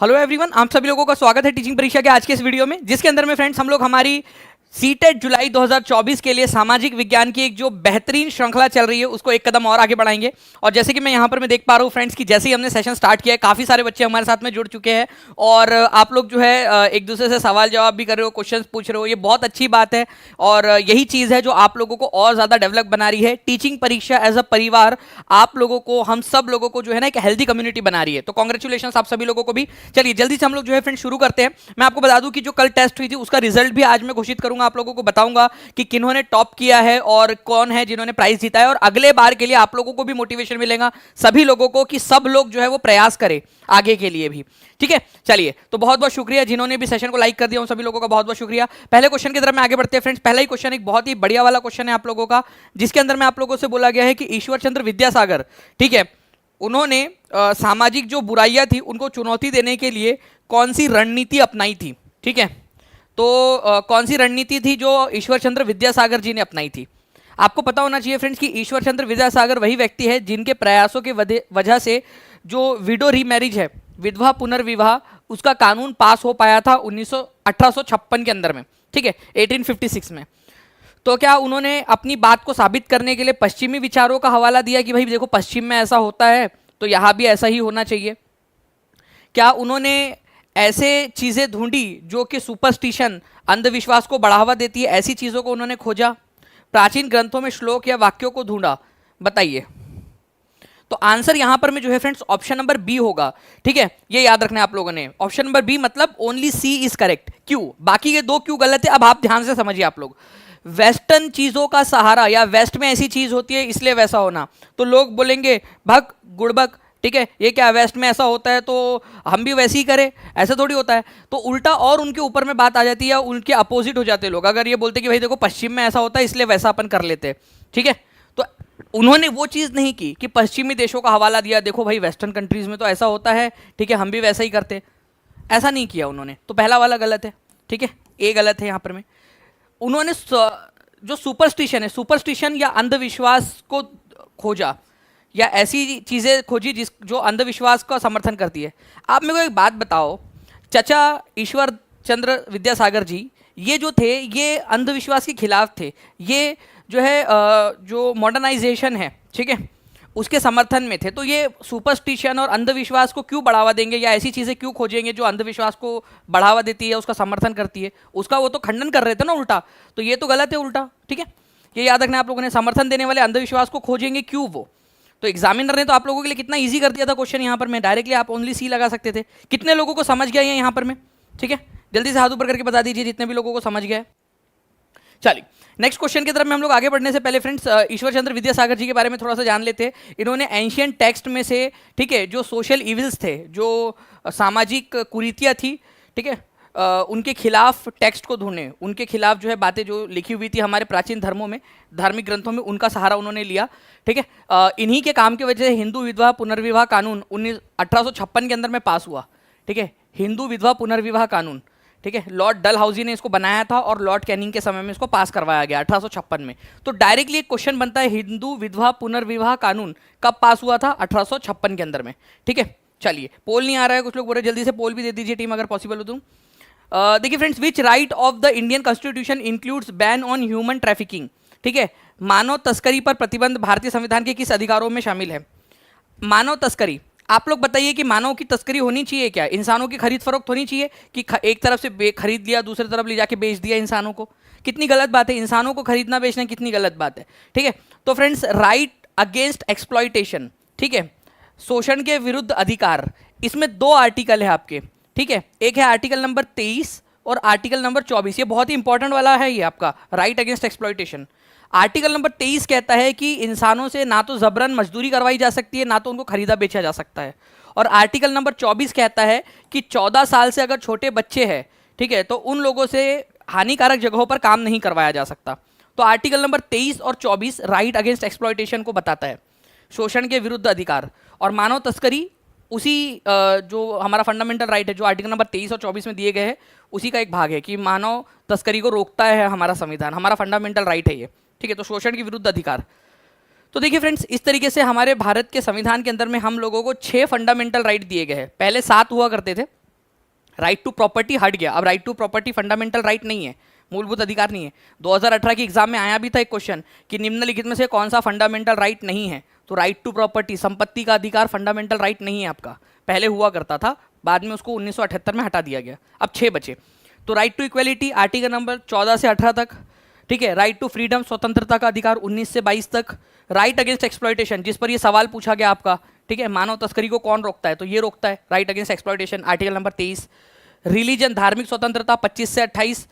Hello everyone, आप सभी लोगों का स्वागत है टीचिंग परीक्षा के आज के इस वीडियो में, जिसके अंदर में फ्रेंड्स हम लोग हमारी सीटेट जुलाई 2024 के लिए सामाजिक विज्ञान की एक जो बेहतरीन श्रृंखला चल रही है उसको एक कदम और आगे बढ़ाएंगे। और जैसे कि मैं यहाँ पर मैं देख पा रहा हूँ फ्रेंड्स कि जैसे ही हमने सेशन स्टार्ट किया है काफ़ी सारे बच्चे हमारे साथ में जुड़ चुके हैं और आप लोग जो है एक दूसरे से सवाल जवाब भी कर रहे हो, क्वेश्चंस पूछ रहे हो, ये बहुत अच्छी बात है। और यही चीज़ है जो आप लोगों को और ज़्यादा डेवलप बना रही है। टीचिंग परीक्षा एज अ परिवार आप लोगों को, हम सब लोगों को जो है ना एक हेल्दी कम्युनिटी बना रही है, तो कॉन्ग्रेचुलेशन आप सभी लोगों को भी। चलिए जल्दी से हम लोग जो है फ्रेंड्स शुरू करते हैं। मैं आपको बता दूं कि जो कल टेस्ट हुई थी उसका रिजल्ट भी आज मैं घोषित करूंगा, आप लोगों को बताऊंगा कि किन्होंने टॉप किया है और कौन है जिन्होंने प्राइज जीता है। और अगले बार के लिए आप लोगों को भी मोटिवेशन मिलेगा, सभी लोगों को, कि सब लोग जो है वो प्रयास करें आगे के लिए भी। ठीक है, चलिए तो बहुत बहुत शुक्रिया जिन्होंने भी सेशन को लाइक कर दिया, उन सभी लोगों का बहुत बहुत शुक्रिया। पहले क्वेश्चन की तरफ में आगे बढ़ते हैं फ्रेंड्स। पहला ही क्वेश्चन एक बहुत ही बढ़िया वाला क्वेश्चन है आप लोगों का, जिसके अंदर में आप लोगों से बोला गया है कि ईश्वर चंद्र विद्यासागर, ठीक है, उन्होंने सामाजिक जो बुराइयां थी उनको चुनौती देने के लिए कौन सी रणनीति अपनाई थी। ठीक है, तो कौन सी रणनीति थी जो ईश्वर चंद्र विद्यासागर जी ने अपनाई थी। आपको पता होना चाहिए फ्रेंड्स कि ईश्वर चंद्र विद्यासागर वही व्यक्ति है जिनके प्रयासों के वजह से जो विडो रीमैरिज है, विधवा पुनर्विवाह, उसका कानून पास हो पाया था 1856 के अंदर में। ठीक है, 1856 में। तो क्या उन्होंने अपनी बात को साबित करने के लिए पश्चिमी विचारों का हवाला दिया कि भाई देखो पश्चिम में ऐसा होता है तो यहाँ भी ऐसा ही होना चाहिए? क्या उन्होंने ऐसे चीज़ें ढूंढी जो कि सुपरस्टिशन, अंधविश्वास को बढ़ावा देती है, ऐसी चीज़ों को उन्होंने खोजा? प्राचीन ग्रंथों में श्लोक या वाक्यों को ढूंढा? बताइए। तो आंसर यहां पर में जो है फ्रेंड्स ऑप्शन नंबर बी होगा। ठीक है, ये याद रखना है आप लोगों ने, ऑप्शन नंबर बी मतलब ओनली सी इज करेक्ट। क्यों? बाकी के दो क्यों गलत है अब आप ध्यान से समझिए आप लोग। वेस्टर्न चीजों का सहारा, या वेस्ट में ऐसी चीज होती है इसलिए वैसा होना, तो लोग बोलेंगे भग गुड़बक, ठीक है, ये क्या वेस्ट में ऐसा होता है तो हम भी वैसे ही करें, ऐसा थोड़ी होता है। तो उल्टा और उनके ऊपर में बात आ जाती है, उनके अपोजिट हो जाते हैं लोग। अगर ये बोलते कि भाई देखो पश्चिम में ऐसा होता है इसलिए वैसा अपन कर लेते हैं, ठीक है, तो उन्होंने वो चीज़ नहीं की कि पश्चिमी देशों का हवाला दिया, देखो भाई वेस्टर्न कंट्रीज में तो ऐसा होता है, ठीक है, हम भी वैसा ही करते, ऐसा नहीं किया उन्होंने। तो पहला वाला गलत है, ठीक है, ए गलत है यहाँ पर में। उन्होंने जो सुपरस्टिशन है, सुपरस्टिशन या अंधविश्वास को खोजा, या ऐसी चीज़ें खोजी जो अंधविश्वास का समर्थन करती है। आप मेरे को एक बात बताओ, चचा ईश्वर चंद्र विद्यासागर जी ये जो थे ये अंधविश्वास के खिलाफ थे, ये जो है जो मॉडर्नाइजेशन है, ठीक है, उसके समर्थन में थे। तो ये सुपरस्टिशन और अंधविश्वास को क्यों बढ़ावा देंगे, या ऐसी चीज़ें क्यों खोजेंगे जो अंधविश्वास को बढ़ावा देती है, उसका समर्थन करती है? उसका वो तो खंडन कर रहे थे ना उल्टा, तो ये तो गलत है उल्टा। ठीक है, ये याद रखना आप लोगों ने, समर्थन देने वाले अंधविश्वास को खोजेंगे क्यों वो? तो एग्जामिनर ने तो आप लोगों के लिए कितना इजी कर दिया था क्वेश्चन यहाँ पर में, डायरेक्टली आप ओनली सी लगा सकते थे। कितने लोगों को समझ गया यहाँ पर में? ठीक है, जल्दी से हाथ ऊपर करके बता दीजिए जितने भी लोगों को समझ गया। चलिए नेक्स्ट क्वेश्चन की तरफ में हम लोग आगे बढ़ने से पहले फ्रेंड्स ईश्वर चंद्र विद्यासागर जी के बारे में थोड़ा सा जान लेते हैं। इन्होंने एंशियंट टेक्स्ट में से, ठीक है, जो सोशल इविल्स थे, जो सामाजिक कुरीतियाँ थी, ठीक है, उनके खिलाफ टेक्स्ट को ढूंढने, उनके खिलाफ जो है बातें जो लिखी हुई थी हमारे प्राचीन धर्मों में, धार्मिक ग्रंथों में, उनका सहारा उन्होंने लिया। ठीक है, इन्हीं के काम की वजह से हिंदू विधवा पुनर्विवाह कानून 1856 के अंदर में पास हुआ। ठीक है, हिंदू विधवा पुनर्विवाह कानून, ठीक है, लॉर्ड डलहाउसी ने इसको बनाया था और लॉर्ड कैनिंग के समय में इसको पास करवाया गया 1856 में। तो डायरेक्टली एक क्वेश्चन बनता है, हिंदू विधवा पुनर्विवाह कानून कब पास हुआ था? 1856 के अंदर में। ठीक है, चलिए पोल नहीं आ रहा है, कुछ लोग बोल रहे जल्दी से पोल भी दे दीजिए टीम अगर पॉसिबल हो तो। देखिए friends, which right of the Indian constitution includes ban on human trafficking? ठीक है, मानव तस्करी पर प्रतिबंध भारतीय संविधान के किस अधिकारों में शामिल है? मानव तस्करी, आप लोग बताइए कि मानव की तस्करी होनी चाहिए क्या? इंसानों की खरीद फरोख्त होनी चाहिए कि एक तरफ से खरीद लिया दूसरी तरफ ले जाके बेच दिया इंसानों को? कितनी गलत बात है, इंसानों को खरीदना बेचना कितनी गलत बात है। ठीक है, तो फ्रेंड्स राइट अगेंस्ट एक्सप्लॉयटेशन, ठीक है, शोषण के विरुद्ध अधिकार, इसमें दो आर्टिकल है आपके। ठीक है, एक है आर्टिकल नंबर 23 और आर्टिकल नंबर 24, ये बहुत ही इंपॉर्टेंट वाला है ये आपका, right against exploitation. Article number 23 कहता है कि इंसानों से ना तो जबरन मजदूरी करवाई जा सकती है, ना तो उनको खरीदा बेचा जा सकता है। और आर्टिकल नंबर 24 कहता है कि 14 साल से अगर छोटे बच्चे हैं, ठीक है, तो उन लोगों से हानिकारक जगहों पर काम नहीं करवाया जा सकता। तो आर्टिकल नंबर 23 और 24 राइट अगेंस्ट एक्सप्लॉयटेशन को बताता है, शोषण के विरुद्ध अधिकार। और मानव तस्करी उसी जो हमारा फंडामेंटल राइट है, जो आर्टिकल नंबर 23 और 24 में दिए गए हैं, उसी का एक भाग है कि मानव तस्करी को रोकता है हमारा संविधान, हमारा फंडामेंटल राइट है ये। ठीक है, तो शोषण के विरुद्ध अधिकार। तो देखिए फ्रेंड्स, इस तरीके से हमारे भारत के संविधान के अंदर में हम लोगों को 6 फंडामेंटल राइट दिए गए हैं। पहले 7 हुआ करते थे, राइट टू प्रॉपर्टी हट गया, अब right to property fundamental right नहीं है, मूलभूत अधिकार नहीं है। 2018 की एग्जाम में आया भी था एक क्वेश्चन कि निम्नलिखित में से कौन सा फंडामेंटल राइट नहीं है, तो राइट टू प्रॉपर्टी, संपत्ति का अधिकार फंडामेंटल राइट नहीं है आपका, पहले हुआ करता था, बाद में उसको 1978 में हटा दिया गया। अब 6 बचे। तो right to equality article number 14 से 18 तक, ठीक है। राइट टू फ्रीडम, स्वतंत्रता का अधिकार 19 से 22 तक। राइट अगेंस्ट एक्सप्लॉयटेशन, जिस पर ये सवाल पूछा गया आपका, ठीक है, मानव तस्करी को कौन रोकता है, तो ये रोकता है, right against exploitation, article number 23। Religion, धार्मिक स्वतंत्रता 25 से 28।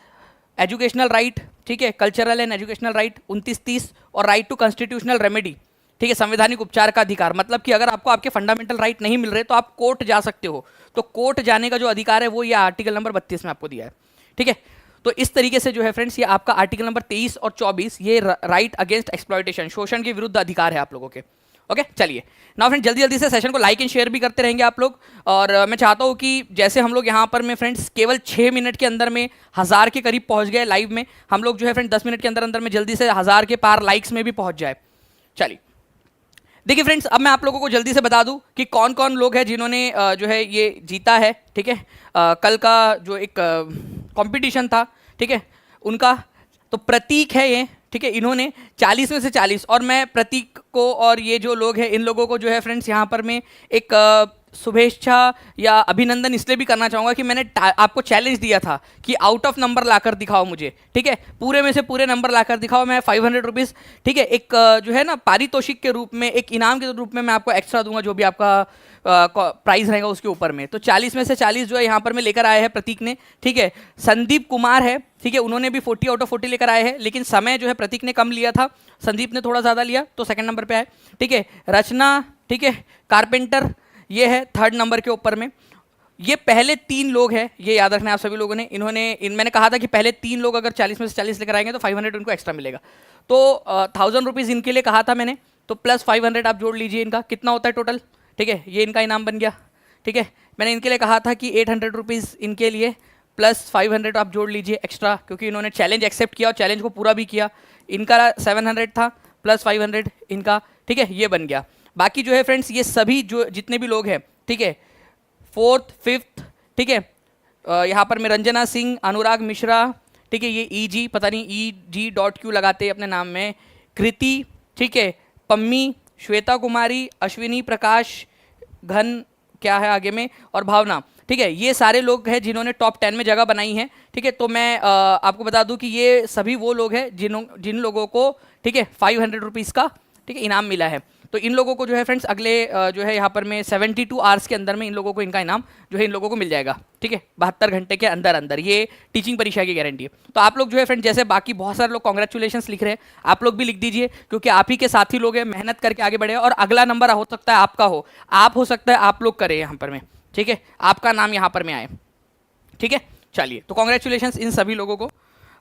एजुकेशनल राइट, ठीक है, कल्चरल एंड एजुकेशनल राइट 29-30। और राइट टू कॉन्स्टिट्यूशनल रेमेडी, ठीक है, संवैधानिक उपचार का अधिकार, मतलब कि अगर आपको आपके फंडामेंटल राइट नहीं मिल रहे तो आप कोर्ट जा सकते हो, तो कोर्ट जाने का जो अधिकार है वो ये आर्टिकल नंबर 32 में आपको दिया है, ठीक है। तो इस तरीके से जो है फ्रेंड्स, ये आपका आर्टिकल नंबर 23 और 24 ये राइट अगेंस्ट एक्सप्लॉयटेशन, शोषण के विरुद्ध अधिकार है आप लोगों के। ओके, चलिए नाउ फ्रेंड्स, जल्दी जल्दी से सेशन को लाइक एंड शेयर भी करते रहेंगे आप लोग। और मैं चाहता हूँ कि जैसे हम लोग यहाँ पर में फ्रेंड्स केवल 6 मिनट के अंदर में 1000 के करीब पहुँच गए लाइव में, हम लोग जो है फ्रेंड 10 मिनट के अंदर अंदर में जल्दी से 1000 के पार लाइक्स में भी पहुँच जाए। चलिए देखिए फ्रेंड्स, अब मैं आप लोगों को जल्दी से बता दूं कि कौन कौन लोग हैं जिन्होंने जो है ये जीता है, ठीक है। कल का जो एक कंपटीशन था, ठीक है, उनका तो प्रतीक है ये, ठीक है, इन्होंने 40 में से 40, और मैं प्रतीक को और ये जो लोग हैं इन लोगों को जो है फ्रेंड्स यहाँ पर मैं एक शुभेच्छा या अभिनंदन इसलिए भी करना चाहूँगा कि मैंने आपको चैलेंज दिया था कि आउट ऑफ नंबर लाकर दिखाओ मुझे, ठीक है, पूरे में से पूरे नंबर लाकर दिखाओ, मैं 500 रुपीज़, ठीक है, एक जो है ना पारितोषिक के रूप में, एक इनाम के रूप में मैं आपको एक्स्ट्रा दूंगा, जो भी आपका प्राइस रहेगा उसके ऊपर में। तो 40 में से 40 जो है यहाँ पर मैं लेकर आए हैं प्रतीक ने, ठीक है। संदीप कुमार है, ठीक है, उन्होंने भी 40 आउट ऑफ 40 लेकर आए हैं, लेकिन समय जो है प्रतीक ने कम लिया था, संदीप ने थोड़ा ज़्यादा लिया तो सेकंड नंबर पे आए, ठीक है। रचना, ठीक है, कारपेंटर, ये है थर्ड नंबर के ऊपर में। ये पहले 3 लोग हैं, ये याद रखना है आप सभी लोगों ने, मैंने कहा था कि पहले 3 लोग अगर 40 में से 40 लेकर आएंगे तो 500 उनको एक्स्ट्रा मिलेगा। तो 1000 रुपीज़ इनके लिए कहा था मैंने, तो प्लस 500 आप जोड़ लीजिए, इनका कितना होता है टोटल, ठीक है, ये इनका इनाम बन गया, ठीक है। मैंने इनके लिए कहा था कि 800 रुपीज़ इनके लिए प्लस 500 आप जोड़ लीजिए एक्स्ट्रा, क्योंकि इन्होंने चैलेंज एक्सेप्ट किया और चैलेंज को पूरा भी किया। इनका 700 था प्लस 500 इनका, ठीक है, ये बन गया। बाकी जो है फ्रेंड्स ये सभी जो जितने भी लोग हैं, ठीक है, 4th 5th, ठीक है, यहाँ पर मैं रंजना सिंह, अनुराग मिश्रा, ठीक है, ये EG पता नहीं EG.Q लगाते हैं अपने नाम में, कृति, ठीक है, पम्मी, श्वेता कुमारी, अश्विनी प्रकाश, घन क्या है आगे में, और भावना, ठीक है, ये सारे लोग हैं जिन्होंने टॉप 10 में जगह बनाई है, ठीक है। तो मैं आपको बता दूं कि ये सभी वो लोग हैं जिन लोगों को, ठीक है, 500 रुपीज़ का, ठीक है, इनाम मिला है। तो इन लोगों को जो है फ्रेंड्स अगले जो है यहाँ पर में 72 आवर्स के अंदर में इन लोगों को इनका इनाम जो है इन लोगों को मिल जाएगा, ठीक है, 72 घंटे के अंदर अंदर, ये टीचिंग परीक्षा की गारंटी है। तो आप लोग जो है फ्रेंड, जैसे बाकी बहुत सारे लोग कॉन्ग्रेचुलेशंस लिख रहे हैं, आप लोग भी लिख दीजिए, क्योंकि आप ही के साथी लोग हैं, मेहनत करके आगे बढ़े, और अगला नंबर हो सकता है आपका हो, आप हो सकता है आप लोग करें यहाँ पर में, ठीक है, आपका नाम यहाँ पर में आए, ठीक है। चलिए, तो कॉन्ग्रेचुलेशंस इन सभी लोगों को।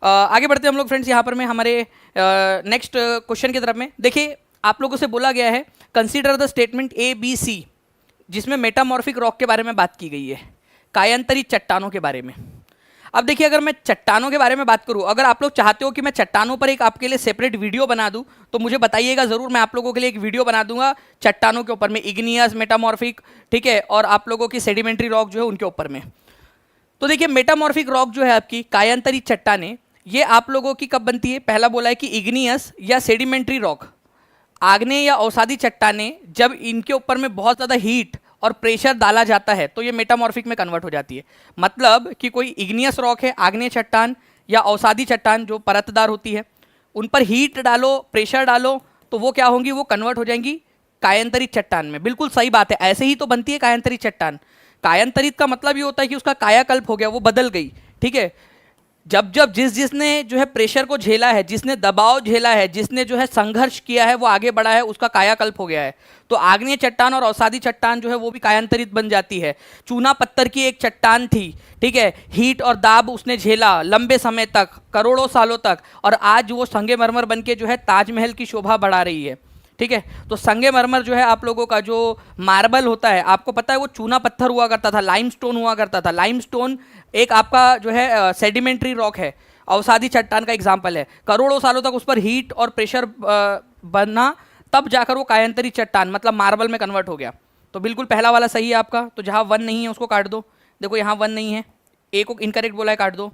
आगे बढ़ते हैं हम लोग फ्रेंड्स यहाँ पर में हमारे नेक्स्ट क्वेश्चन की तरफ में। देखिए, आप लोगों से बोला गया है कंसीडर द स्टेटमेंट ABC, जिसमें मेटामॉर्फिक रॉक के बारे में बात की गई है, कायांतरित चट्टानों के बारे में। अब देखिए, अगर मैं चट्टानों के बारे में बात करूं, अगर आप लोग चाहते हो कि मैं चट्टानों पर एक आपके लिए सेपरेट वीडियो बना दूं, तो मुझे बताइएगा ज़रूर, मैं आप लोगों के लिए एक वीडियो बना दूंगा चट्टानों के ऊपर में, इग्नियस, मेटामॉर्फिक, ठीक है, और आप लोगों की सेडिमेंट्री रॉक जो है उनके ऊपर में। तो देखिए, मेटामॉर्फिक रॉक जो है आपकी कायांतरित चट्टानें, ये आप लोगों की कब बनती है, पहला बोला है कि इग्नियस या सेडिमेंट्री रॉक, आग्नेय या अवसादी चट्टानें, जब इनके ऊपर में बहुत ज़्यादा हीट और प्रेशर डाला जाता है तो ये मेटामॉर्फिक में कन्वर्ट हो जाती है। मतलब कि कोई इग्नियस रॉक है, आग्नेय चट्टान या अवसादी चट्टान जो परतदार होती है, उन पर हीट डालो, प्रेशर डालो, तो वो क्या होंगी, वो कन्वर्ट हो जाएंगी कायांतरित चट्टान में। बिल्कुल सही बात है, ऐसे ही तो बनती है कायांतरित चट्टान। कायांतरित का मतलब ये होता है कि उसका कायाकल्प हो गया, वो बदल गई, ठीक है। जब जब जिसने जो है प्रेशर को झेला है, जिसने दबाव झेला है, जिसने जो है संघर्ष किया है, वो आगे बढ़ा है, उसका कायाकल्प हो गया है। तो आग्नेय चट्टान और अवसादी चट्टान जो है वो भी कायांतरित बन जाती है। चूना पत्थर की एक चट्टान थी, ठीक है, हीट और दाब उसने झेला लंबे समय तक, करोड़ों सालों तक, और आज वो संगमरमर बन के जो है ताजमहल की शोभा बढ़ा रही है, ठीक है। तो संगमरमर जो है आप लोगों का जो मार्बल होता है, आपको पता है वो चूना पत्थर हुआ करता था, लाइमस्टोन हुआ करता था। लाइमस्टोन एक आपका जो है सेडिमेंट्री रॉक है, अवसादी चट्टान का एग्जाम्पल है। करोड़ों सालों तक उस पर हीट और प्रेशर बना, तब जाकर वो कायांतरित चट्टान मतलब मार्बल में कन्वर्ट हो गया। तो बिल्कुल पहला वाला सही है आपका। तो जहाँ 1 नहीं है उसको काट दो, देखो यहाँ 1 नहीं है, ए को इनकरेक्ट बोला है, काट दो।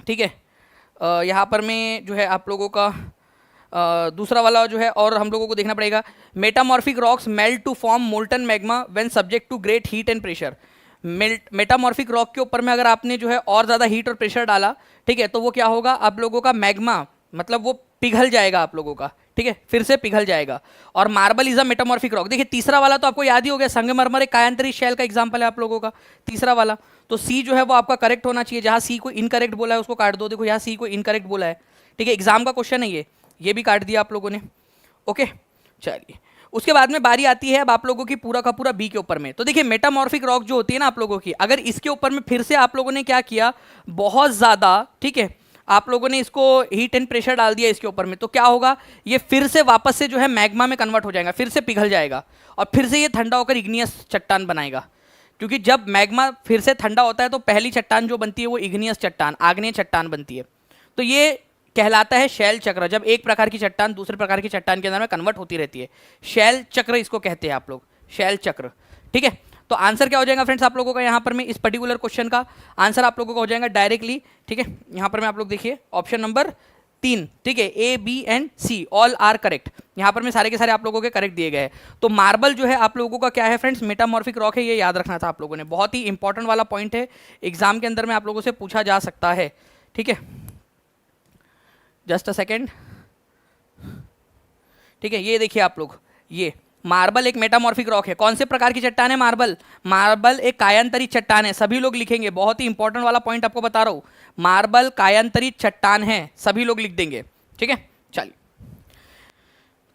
ठीक है, यहाँ पर में जो है आप लोगों का दूसरा वाला जो है और हम लोगों को देखना पड़ेगा, metamorphic rocks melt to form molten magma when subject to great heat and pressure. Metamorphic rock के ऊपर में अगर आपने जो है और ज़्यादा हीट और प्रेशर डाला, ठीक है, तो वो क्या होगा, आप लोगों का मैग्मा मतलब वो पिघल जाएगा आप लोगों का, ठीक है, फिर से पिघल जाएगा। और marble is a metamorphic rock. देखिए तीसरा वाला तो आपको याद ही हो गया, संगमरमर एक कायांतरित शैल का एग्जांपल है आप लोगों का, तीसरा वाला। तो सी जो है वो आपका करेक्ट होना चाहिए, जहां सी को इनकरेक्ट बोला है उसको काट दो। देखो यहाँ सी को इनकरेक्ट बोला है, ठीक है, एग्जाम का क्वेश्चन है ये भी काट दिया आप लोगों ने। ओके, चलिए उसके बाद में बारी आती है अब आप लोगों की पूरा का पूरा बी के ऊपर में। तो देखिए मेटामॉर्फिक रॉक जो होती है ना आप लोगों की, अगर इसके ऊपर में फिर से आप लोगों ने क्या किया, बहुत ज़्यादा, ठीक है, आप लोगों ने इसको हीट एंड प्रेशर डाल दिया इसके ऊपर में, तो क्या होगा, ये फिर से वापस से जो है मैग्मा में कन्वर्ट हो जाएगा, फिर से पिघल जाएगा और फिर से ये ठंडा होकर इग्नियस चट्टान बनाएगा। क्योंकि जब मैग्मा फिर से ठंडा होता है तो पहली चट्टान जो बनती है वो इग्नियस चट्टान, आग्नेय चट्टान बनती है। तो ये कहलाता है शैल चक्र, जब एक प्रकार की चट्टान दूसरे प्रकार की चट्टान के अंदर में कन्वर्ट होती रहती है, शैल चक्र इसको कहते हैं आप लोग, शैल चक्र। ठीक है, तो आंसर क्या हो जाएगा फ्रेंड्स आप लोगों का यहाँ पर में इस पर्टिकुलर क्वेश्चन का आंसर आप लोगों का हो जाएगा डायरेक्टली, ठीक है, यहाँ पर में आप लोग देखिए ऑप्शन नंबर 3, ठीक है, A B and C all are correct. यहाँ पर में सारे के सारे आप लोगों के करेक्ट दिए गए हैं। तो मार्बल जो है आप लोगों का क्या है फ्रेंड्स, मेटामॉर्फिक रॉक है, ये याद रखना था आप लोगों ने, बहुत ही इंपॉर्टेंट वाला पॉइंट है, एग्जाम के अंदर में आप लोगों से पूछा जा सकता है। ठीक है, जस्ट अ सेकेंड, ठीक है, ये देखिए आप लोग, ये मार्बल एक मेटामॉर्फिक रॉक है। कौन से प्रकार की चट्टान है मार्बल, मार्बल एक कायांतरित चट्टान है, सभी लोग लिखेंगे, बहुत ही इंपॉर्टेंट वाला पॉइंट आपको बता रहा हूं, मार्बल कायांतरित चट्टान है, सभी लोग लिख देंगे। ठीक है, चलिए,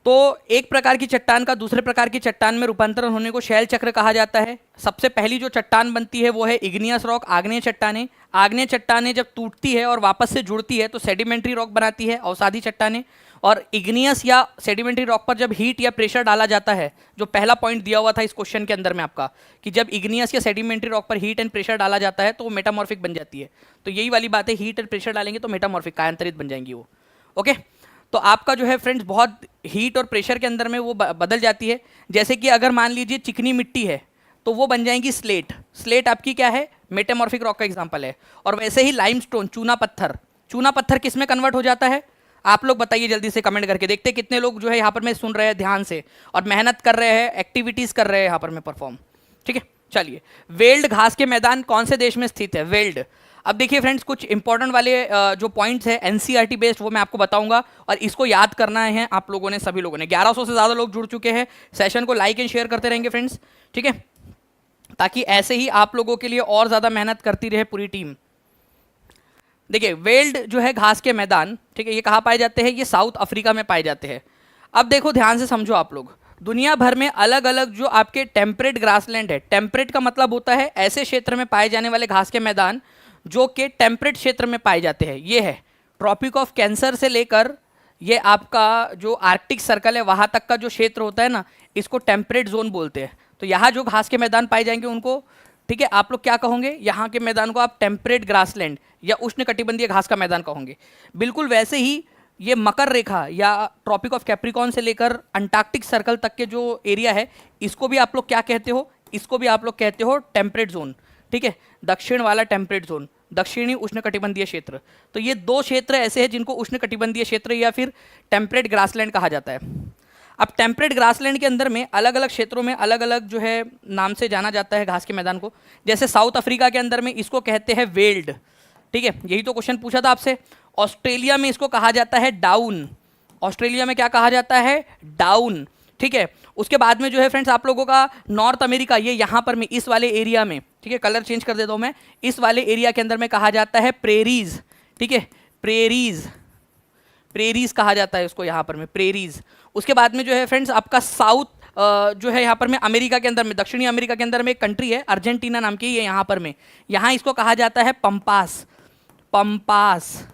तो एक प्रकार की चट्टान का दूसरे प्रकार की चट्टान में रूपांतरण होने को शैल चक्र कहा जाता है। सबसे पहली जो चट्टान बनती है वो है इग्नियस रॉक, आग्नेय चट्टानें। आग्नेय चट्टानें जब टूटती है और वापस से जुड़ती है तो सेडिमेंट्री रॉक बनाती है, अवसादी चट्टानें। और इग्नियस या सेडिमेंट्री रॉक पर जब हीट या प्रेशर डाला जाता है, जो पहला पॉइंट दिया हुआ था इस क्वेश्चन के अंदर में आपका, कि जब इग्नियस या सेडिमेंट्री रॉक पर हीट एंड प्रेशर डाला जाता है तो वो मेटामॉर्फिक बन जाती है। तो यही वाली बात है, हीट एंड प्रेशर डालेंगे तो मेटामॉर्फिक कायांतरित बन जाएंगी वो। ओके, तो आपका जो है फ्रेंड्स बहुत हीट और प्रेशर के अंदर में वो बदल जाती है। जैसे कि अगर मान लीजिए चिकनी मिट्टी है तो वो बन जाएंगी स्लेट, स्लेट आपकी क्या है, मेटामॉर्फिक रॉक का एग्जांपल है। और वैसे ही लाइमस्टोन, चूना पत्थर, चूना पत्थर किस में कन्वर्ट हो जाता है, आप लोग बताइए जल्दी से कमेंट करके, देखते कितने लोग जो है यहाँ पर में सुन रहे हैं ध्यान से और मेहनत कर रहे हैं, एक्टिविटीज कर रहे हैं यहाँ पर में परफॉर्म। ठीक है, चलिए, वेल्ड घास के मैदान कौन से देश में स्थित है, वेल्ड। अब देखिए फ्रेंड्स कुछ इंपॉर्टेंट वाले जो पॉइंट्स है एनसीईआरटी बेस्ड वो मैं आपको बताऊंगा और इसको याद करना है आप लोगों ने, सभी लोगों ने। 1100 से ज़्यादा लोग जुड़ चुके हैं, सेशन को लाइक एंड शेयर करते रहेंगे फ्रेंड्स, ठीक है, ताकि ऐसे ही आप लोगों के लिए और ज़्यादा मेहनत करती रहे पूरी टीम। देखिए वेल्ड जो है घास के मैदान, ठीक है, ये कहाँ पाए जाते हैं, ये साउथ अफ्रीका में पाए जाते हैं। अब देखो ध्यान से समझो आप लोग, दुनिया भर में अलग अलग जो आपके टेम्परेट ग्रासलैंड है, टेम्परेट का मतलब होता है ऐसे क्षेत्र में पाए जाने वाले घास के मैदान जो कि टेम्परेट क्षेत्र में पाए जाते हैं। ये है ट्रॉपिक ऑफ कैंसर से लेकर ये आपका जो आर्कटिक सर्कल है वहाँ तक का जो क्षेत्र होता है ना, इसको टेम्परेट जोन बोलते हैं। तो यहाँ जो घास के मैदान पाए जाएंगे उनको, ठीक है, आप लोग क्या कहोगे, यहाँ के मैदान को आप टेम्परेट ग्रासलैंड या उष्णकटिबंधीय घास का मैदान कहोगे। बिल्कुल वैसे ही ये मकर रेखा या ट्रॉपिक ऑफ कैप्रिकॉन से लेकर अंटार्कटिक सर्कल तक के जो एरिया है, इसको भी आप लोग क्या कहते हो, इसको भी आप लोग कहते हो टेम्परेट जोन। ठीक है, दक्षिण वाला टेम्परेट जोन, दक्षिणी उष्णकटिबंधीय क्षेत्र। तो ये दो क्षेत्र ऐसे हैं जिनको उष्णकटिबंधीय क्षेत्र या फिर टेम्परेट ग्रासलैंड कहा जाता है। अब टेम्परेट ग्रासलैंड के अंदर में अलग अलग क्षेत्रों में अलग अलग जो है नाम से जाना जाता है घास के मैदान को। जैसे साउथ अफ्रीका के अंदर में इसको कहते हैं वेल्ड, ठीक है, यही तो क्वेश्चन पूछा था आपसे। ऑस्ट्रेलिया में इसको कहा जाता है डाउन, ऑस्ट्रेलिया में क्या कहा जाता है, डाउन। ठीक है, उसके बाद में जो है फ्रेंड्स आप लोगों का नॉर्थ अमेरिका, ये यहाँ पर में इस वाले एरिया में, ठीक है, कलर चेंज कर देता हूँ मैं, इस वाले एरिया के अंदर में कहा जाता है प्रेरीज। ठीक है, प्रेरीज, प्रेरीज कहा जाता है उसको यहाँ पर में, प्रेरीज। उसके बाद में जो है फ्रेंड्स आपका साउथ जो है यहाँ पर में अमेरिका के अंदर में, दक्षिणी अमेरिका के अंदर में एक कंट्री है अर्जेंटीना नाम की, ये यहाँ पर में, यहाँ इसको कहा जाता है पंपास, पंपास,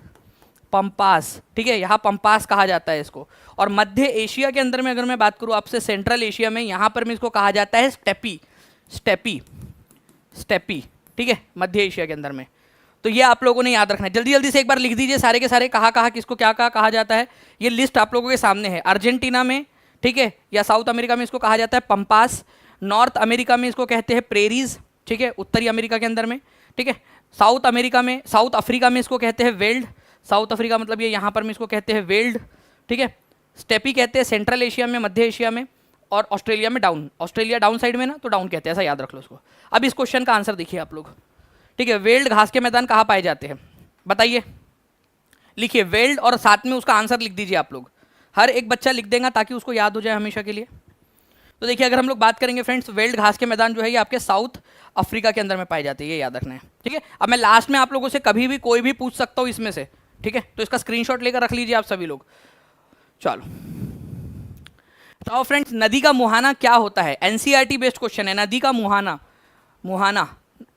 पंपास। ठीक है, यहाँ पंपास कहा जाता है इसको। और मध्य एशिया के अंदर में अगर मैं बात करूँ आपसे, सेंट्रल एशिया में, यहाँ पर में इसको कहा जाता है स्टेपी, स्टेपी, स्टेपी। ठीक है, मध्य एशिया के अंदर में। तो ये आप लोगों ने याद रखना है, जल्दी जल्दी से एक बार लिख दीजिए सारे के सारे, कहाँ किसको क्या कहा जाता है। ये लिस्ट आप लोगों के सामने है। अर्जेंटीना में, ठीक है, या साउथ अमेरिका में इसको कहा जाता है पंपास, नॉर्थ अमेरिका में इसको कहते हैं प्रेरीज, ठीक है, उत्तरी अमेरिका के अंदर में, ठीक है। साउथ अमेरिका में, साउथ अफ्रीका में इसको कहते हैं वेल्ड, साउथ अफ्रीका मतलब ये यहाँ पर में इसको कहते हैं वेल्ड, ठीक है। स्टेपी कहते हैं सेंट्रल एशिया में, मध्य एशिया में, और ऑस्ट्रेलिया में डाउन, ऑस्ट्रेलिया डाउन साइड में ना, तो डाउन कहते हैं, ऐसा याद रख लो उसको। अब इस क्वेश्चन का आंसर देखिए आप लोग, ठीक है। वेल्ड घास के मैदान कहाँ पाए जाते हैं, बताइए, लिखिए वेल्ड और साथ में उसका आंसर लिख दीजिए आप लोग। हर एक बच्चा लिख देगा ताकि उसको याद हो जाए हमेशा के लिए। तो देखिए अगर हम लोग बात करेंगे फ्रेंड्स, वेल्ड घास के मैदान जो है ये आपके साउथ अफ्रीका के अंदर में पाए जाते हैं, ये याद रखना है, ठीक है। अब मैं लास्ट में आप लोगों से कभी भी कोई भी पूछ सकता हूँ इसमें से, ठीक है, तो इसका स्क्रीनशॉट लेकर रख लीजिए आप सभी लोग। चलो तो फ्रेंड्स, नदी का मुहाना क्या होता है, एनसीईआरटी बेस्ड क्वेश्चन है। नदी का मुहाना, मुहाना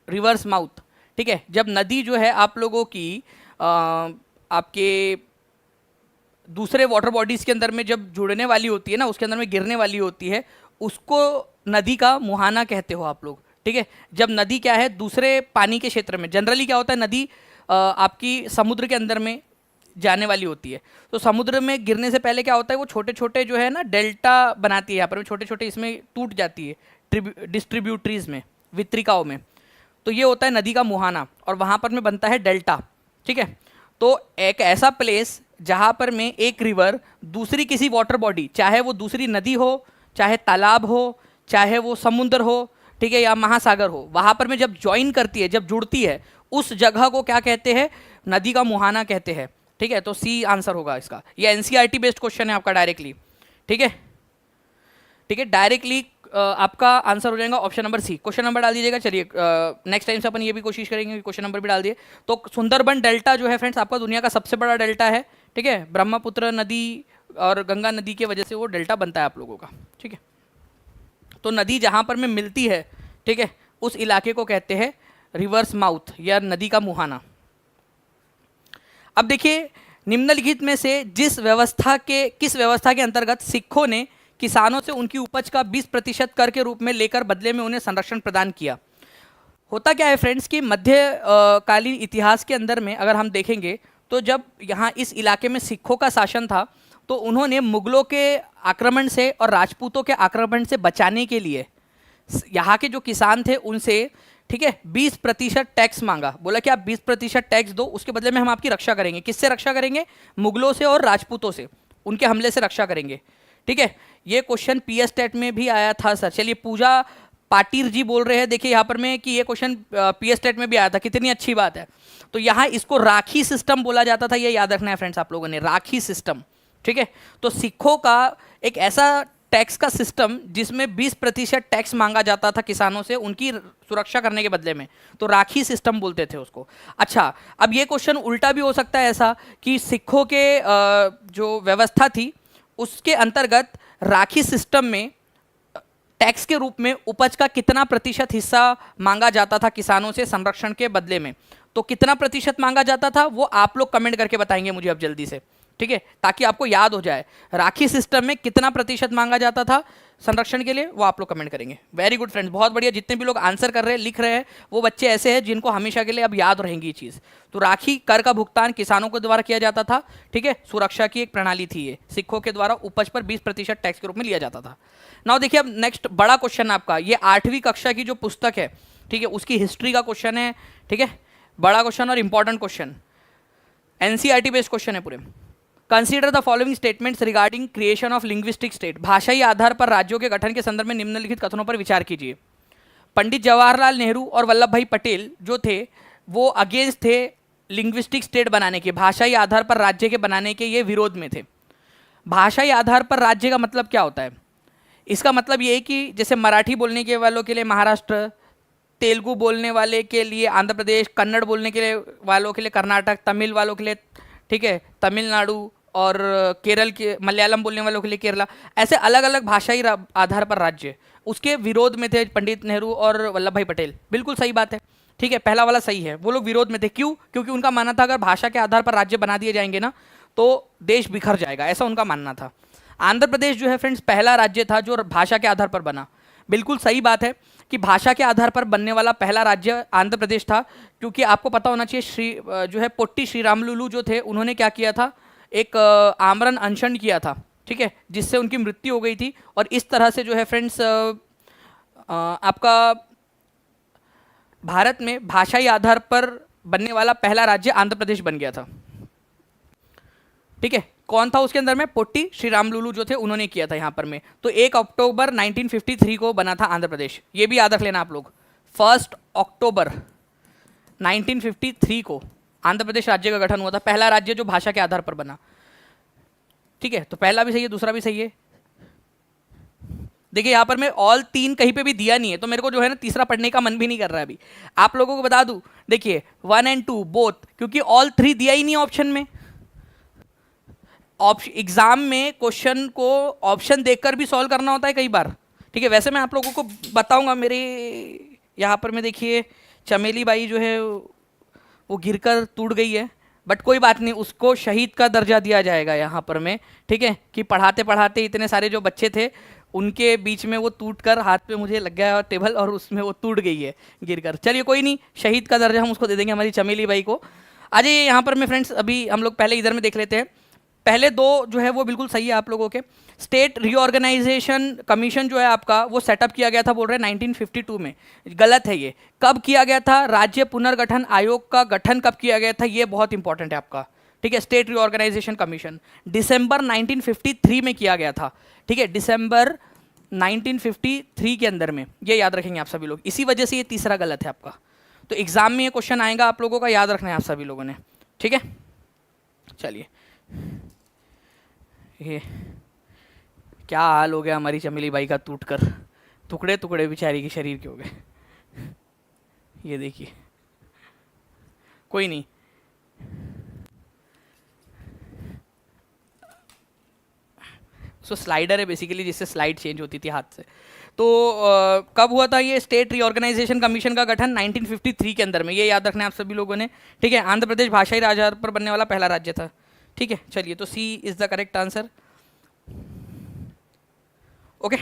रिवर्स माउथ, ठीक है। जब नदी जो है आप लोगों की आपके दूसरे वाटर बॉडीज के अंदर में जब जुड़ने वाली होती है ना, उसके अंदर में गिरने वाली होती है, उसको नदी का मुहाना कहते हो आप लोग, ठीक है। जब नदी क्या है दूसरे पानी के क्षेत्र में, जनरली क्या होता है, नदी आपकी समुद्र के अंदर में जाने वाली होती है, तो समुद्र में गिरने से पहले क्या होता है, वो छोटे छोटे जो है ना डेल्टा बनाती है, यहाँ पर छोटे छोटे इसमें टूट जाती है डिस्ट्रीब्यूटरीज में, वितरिकाओं में, तो ये होता है नदी का मुहाना, और वहाँ पर में बनता है डेल्टा, ठीक है। तो एक ऐसा प्लेस जहाँ पर में एक रिवर दूसरी किसी वाटर बॉडी, चाहे वो दूसरी नदी हो, चाहे तालाब हो, चाहे वो समुद्र हो, ठीक है, या महासागर हो, वहाँ पर में जब ज्वाइन करती है, जब जुड़ती है, उस जगह को क्या कहते हैं, नदी का मुहाना कहते हैं, ठीक है। तो सी आंसर होगा इसका। ये एनसीईआरटी बेस्ड क्वेश्चन है आपका डायरेक्टली, ठीक है, ठीक है, डायरेक्टली आपका आंसर हो जाएगा option number C. Question number डाल दीजिएगा। चलिए नेक्स्ट टाइम से अपन ये भी कोशिश करेंगे कि क्वेश्चन नंबर भी डाल दिए। तो सुंदरबन डेल्टा जो है फ्रेंड्स आपका दुनिया का सबसे बड़ा डेल्टा है, ठीक है। ब्रह्मपुत्र नदी और गंगा नदी की वजह से वो डेल्टा बनता है आप लोगों का, ठीक है। तो नदी जहाँ पर में मिलती है, ठीक है, उस इलाके को कहते हैं रिवर्स माउथ या नदी का मुहाना। अब देखिए निम्नलिखित में से किस व्यवस्था के अंतर्गत सिखों ने किसानों से उनकी उपज का 20% कर के रूप में लेकर बदले में उन्हें संरक्षण प्रदान किया। होता क्या है फ्रेंड्स कि मध्य कालीन इतिहास के अंदर में अगर हम देखेंगे तो जब यहाँ इस इलाके में सिखों का शासन था, तो उन्होंने मुगलों के आक्रमण से और राजपूतों के आक्रमण से बचाने के लिए यहाँ के जो किसान थे उनसे, ठीक है, 20% टैक्स मांगा। बोला कि आप 20% टैक्स दो, उसके बदले में हम आपकी रक्षा करेंगे। किससे रक्षा करेंगे? मुगलों से और राजपूतों से, उनके हमले से रक्षा करेंगे, ठीक है। ये क्वेश्चन पीएस टेट में भी आया था सर। चलिए पूजा पाटिल जी बोल रहे हैं, देखिए यहाँ पर में कि ये क्वेश्चन पीएस टेट में भी आया था, कितनी अच्छी बात है। तो यहाँ इसको राखी सिस्टम बोला जाता था, ये याद रखना है फ्रेंड्स आप लोगों ने, राखी सिस्टम, ठीक है। तो सिखों का एक ऐसा टैक्स का सिस्टम जिसमें 20% टैक्स मांगा जाता था किसानों से उनकी सुरक्षा करने के बदले में, तो राखी सिस्टम बोलते थे उसको। अच्छा, अब ये क्वेश्चन उल्टा भी हो सकता है ऐसा कि सिखों के जो व्यवस्था थी उसके अंतर्गत राखी सिस्टम में टैक्स के रूप में उपज का कितना प्रतिशत हिस्सा मांगा जाता था किसानों से संरक्षण के बदले में। तो कितना प्रतिशत मांगा जाता था वो आप लोग कमेंट करके बताएंगे मुझे अब जल्दी से, ठीक है, ताकि आपको याद हो जाए राखी सिस्टम में कितना प्रतिशत मांगा जाता था संरक्षण के लिए, वो आप लोग कमेंट करेंगे। वेरी गुड फ्रेंड्स, बहुत बढ़िया। जितने भी लोग आंसर कर रहे हैं, लिख रहे हैं, वो बच्चे ऐसे हैं जिनको हमेशा के लिए अब याद रहेंगी ये चीज़। तो राखी कर का भुगतान किसानों के द्वारा किया जाता था, ठीक है, सुरक्षा की एक प्रणाली थी ये, सिखों के द्वारा उपज पर 20% टैक्स के रूप में लिया जाता था। नाउ देखिए अब नेक्स्ट बड़ा क्वेश्चन आपका, ये 8वीं कक्षा की जो पुस्तक है, ठीक है, उसकी हिस्ट्री का क्वेश्चन है, ठीक है, बड़ा क्वेश्चन और important question, NCERT based question है पूरे। Consider the following statements regarding creation of linguistic state. भाषाई आधार पर राज्यों के गठन के संदर्भ में निम्नलिखित कथनों पर विचार कीजिए। पंडित जवाहरलाल नेहरू और वल्लभ भाई पटेल जो थे वो अगेंस्ट थे लिंग्विस्टिक स्टेट बनाने के, भाषाई आधार पर राज्य के बनाने के ये विरोध में थे। भाषाई आधार पर राज्य का मतलब क्या होता है? इसका मतलब ये है कि जैसे मराठी बोलने के वालों के लिए महाराष्ट्र, तेलुगु बोलने वाले के लिए आंध्र प्रदेश, कन्नड़ बोलने के लिए वालों के लिए कर्नाटक, तमिल वालों के लिए, ठीक है, तमिलनाडु, और केरल के मलयालम बोलने वालों के लिए केरला, ऐसे अलग अलग भाषाई आधार पर राज्य, उसके विरोध में थे पंडित नेहरू और वल्लभ भाई पटेल। बिल्कुल सही बात है, ठीक है, पहला वाला सही है, वो लोग विरोध में थे। क्यों? क्योंकि उनका मानना था अगर भाषा के आधार पर राज्य बना दिए जाएंगे ना तो देश बिखर जाएगा, ऐसा उनका मानना था। आंध्र प्रदेश जो है फ्रेंड्स पहला राज्य था जो भाषा के आधार पर बना। बिल्कुल सही बात है कि भाषा के आधार पर बनने वाला पहला राज्य आंध्र प्रदेश था, क्योंकि आपको पता होना चाहिए जो है पोट्टी श्रीरामलुलु जो थे उन्होंने क्या किया था, एक आमरण अनशन किया था, ठीक है, जिससे उनकी मृत्यु हो गई थी। और इस तरह से जो है फ्रेंड्स आपका भारत में भाषाई आधार पर बनने वाला पहला राज्य आंध्र प्रदेश बन गया था। ठीक है, कौन था उसके अंदर में? पोट्टी श्री रामलुलु जो थे उन्होंने किया था यहाँ पर में। तो 1 अक्टूबर 1953 को बना था आंध्र प्रदेश, ये भी याद रख लेना आप लोग। 1 अक्टूबर 1953 को आंध्र प्रदेश राज्य का गठन हुआ था, पहला राज्य जो भाषा के आधार पर बना। ठीक है, तो पहला भी सही है, दूसरा भी सही है। देखिए यहाँ पर मैं ऑल 3 कहीं पे भी दिया नहीं है, तो मेरे को जो है ना तीसरा पढ़ने का मन भी नहीं कर रहा है अभी। आप लोगों को बता दूं, देखिए 1 और 2 बोथ, क्योंकि ऑल 3 दिया ही नहीं ऑप्शन में। एग्जाम में क्वेश्चन को ऑप्शन देखकर भी सॉल्व करना होता है कई बार। ठीक है, वैसे मैं आप लोगों को बताऊंगा। मेरे यहाँ पर में देखिए चमेली बाई जो है वो गिरकर टूट गई है, बट कोई बात नहीं, उसको शहीद का दर्जा दिया जाएगा यहाँ पर में। ठीक है, कि पढ़ाते पढ़ाते इतने सारे जो बच्चे थे उनके बीच में वो टूट कर हाथ पे मुझे लग गया टेबल, और उसमें वो टूट गई है गिरकर। चलिए कोई नहीं, शहीद का दर्जा हम उसको दे देंगे हमारी चमेली बाई को। आ जाइए यहाँ पर में फ्रेंड्स, अभी हम लोग पहले इधर में देख लेते हैं। पहले 2 जो है वो बिल्कुल सही है आप लोगों के। स्टेट रीऑर्गेनाइजेशन कमीशन जो है आपका वो सेटअप किया गया था, बोल रहे हैं 1952 में। गलत है ये। कब किया गया था? राज्य पुनर्गठन आयोग का गठन कब किया गया था, ये बहुत इंपॉर्टेंट है आपका। ठीक है, स्टेट रीऑर्गेनाइजेशन कमीशन दिसंबर 1953 में किया गया था। ठीक है, दिसंबर 1953 के अंदर में, ये याद रखेंगे आप सभी लोग। इसी वजह से ये तीसरा गलत है आपका। तो एग्जाम में ये क्वेश्चन आएगा आप लोगों का, याद रखना है आप सभी लोगों ने। ठीक है, चलिए ये क्या हाल हो गया हमारी चमेली बाई का, टूटकर टुकड़े टुकड़े बेचारी के शरीर के हो गए। ये देखिए, कोई नहीं, सो स्लाइडर है बेसिकली, जिससे स्लाइड चेंज होती थी हाथ से। तो कब हुआ था ये स्टेट रीऑर्गेनाइजेशन कमीशन का गठन? 1953 के अंदर में, ये याद रखना है आप सभी लोगों ने। ठीक है, आंध्र प्रदेश भाषाई आधार पर बनने वाला पहला राज्य था। ठीक है, चलिए, तो C is the correct answer. Okay,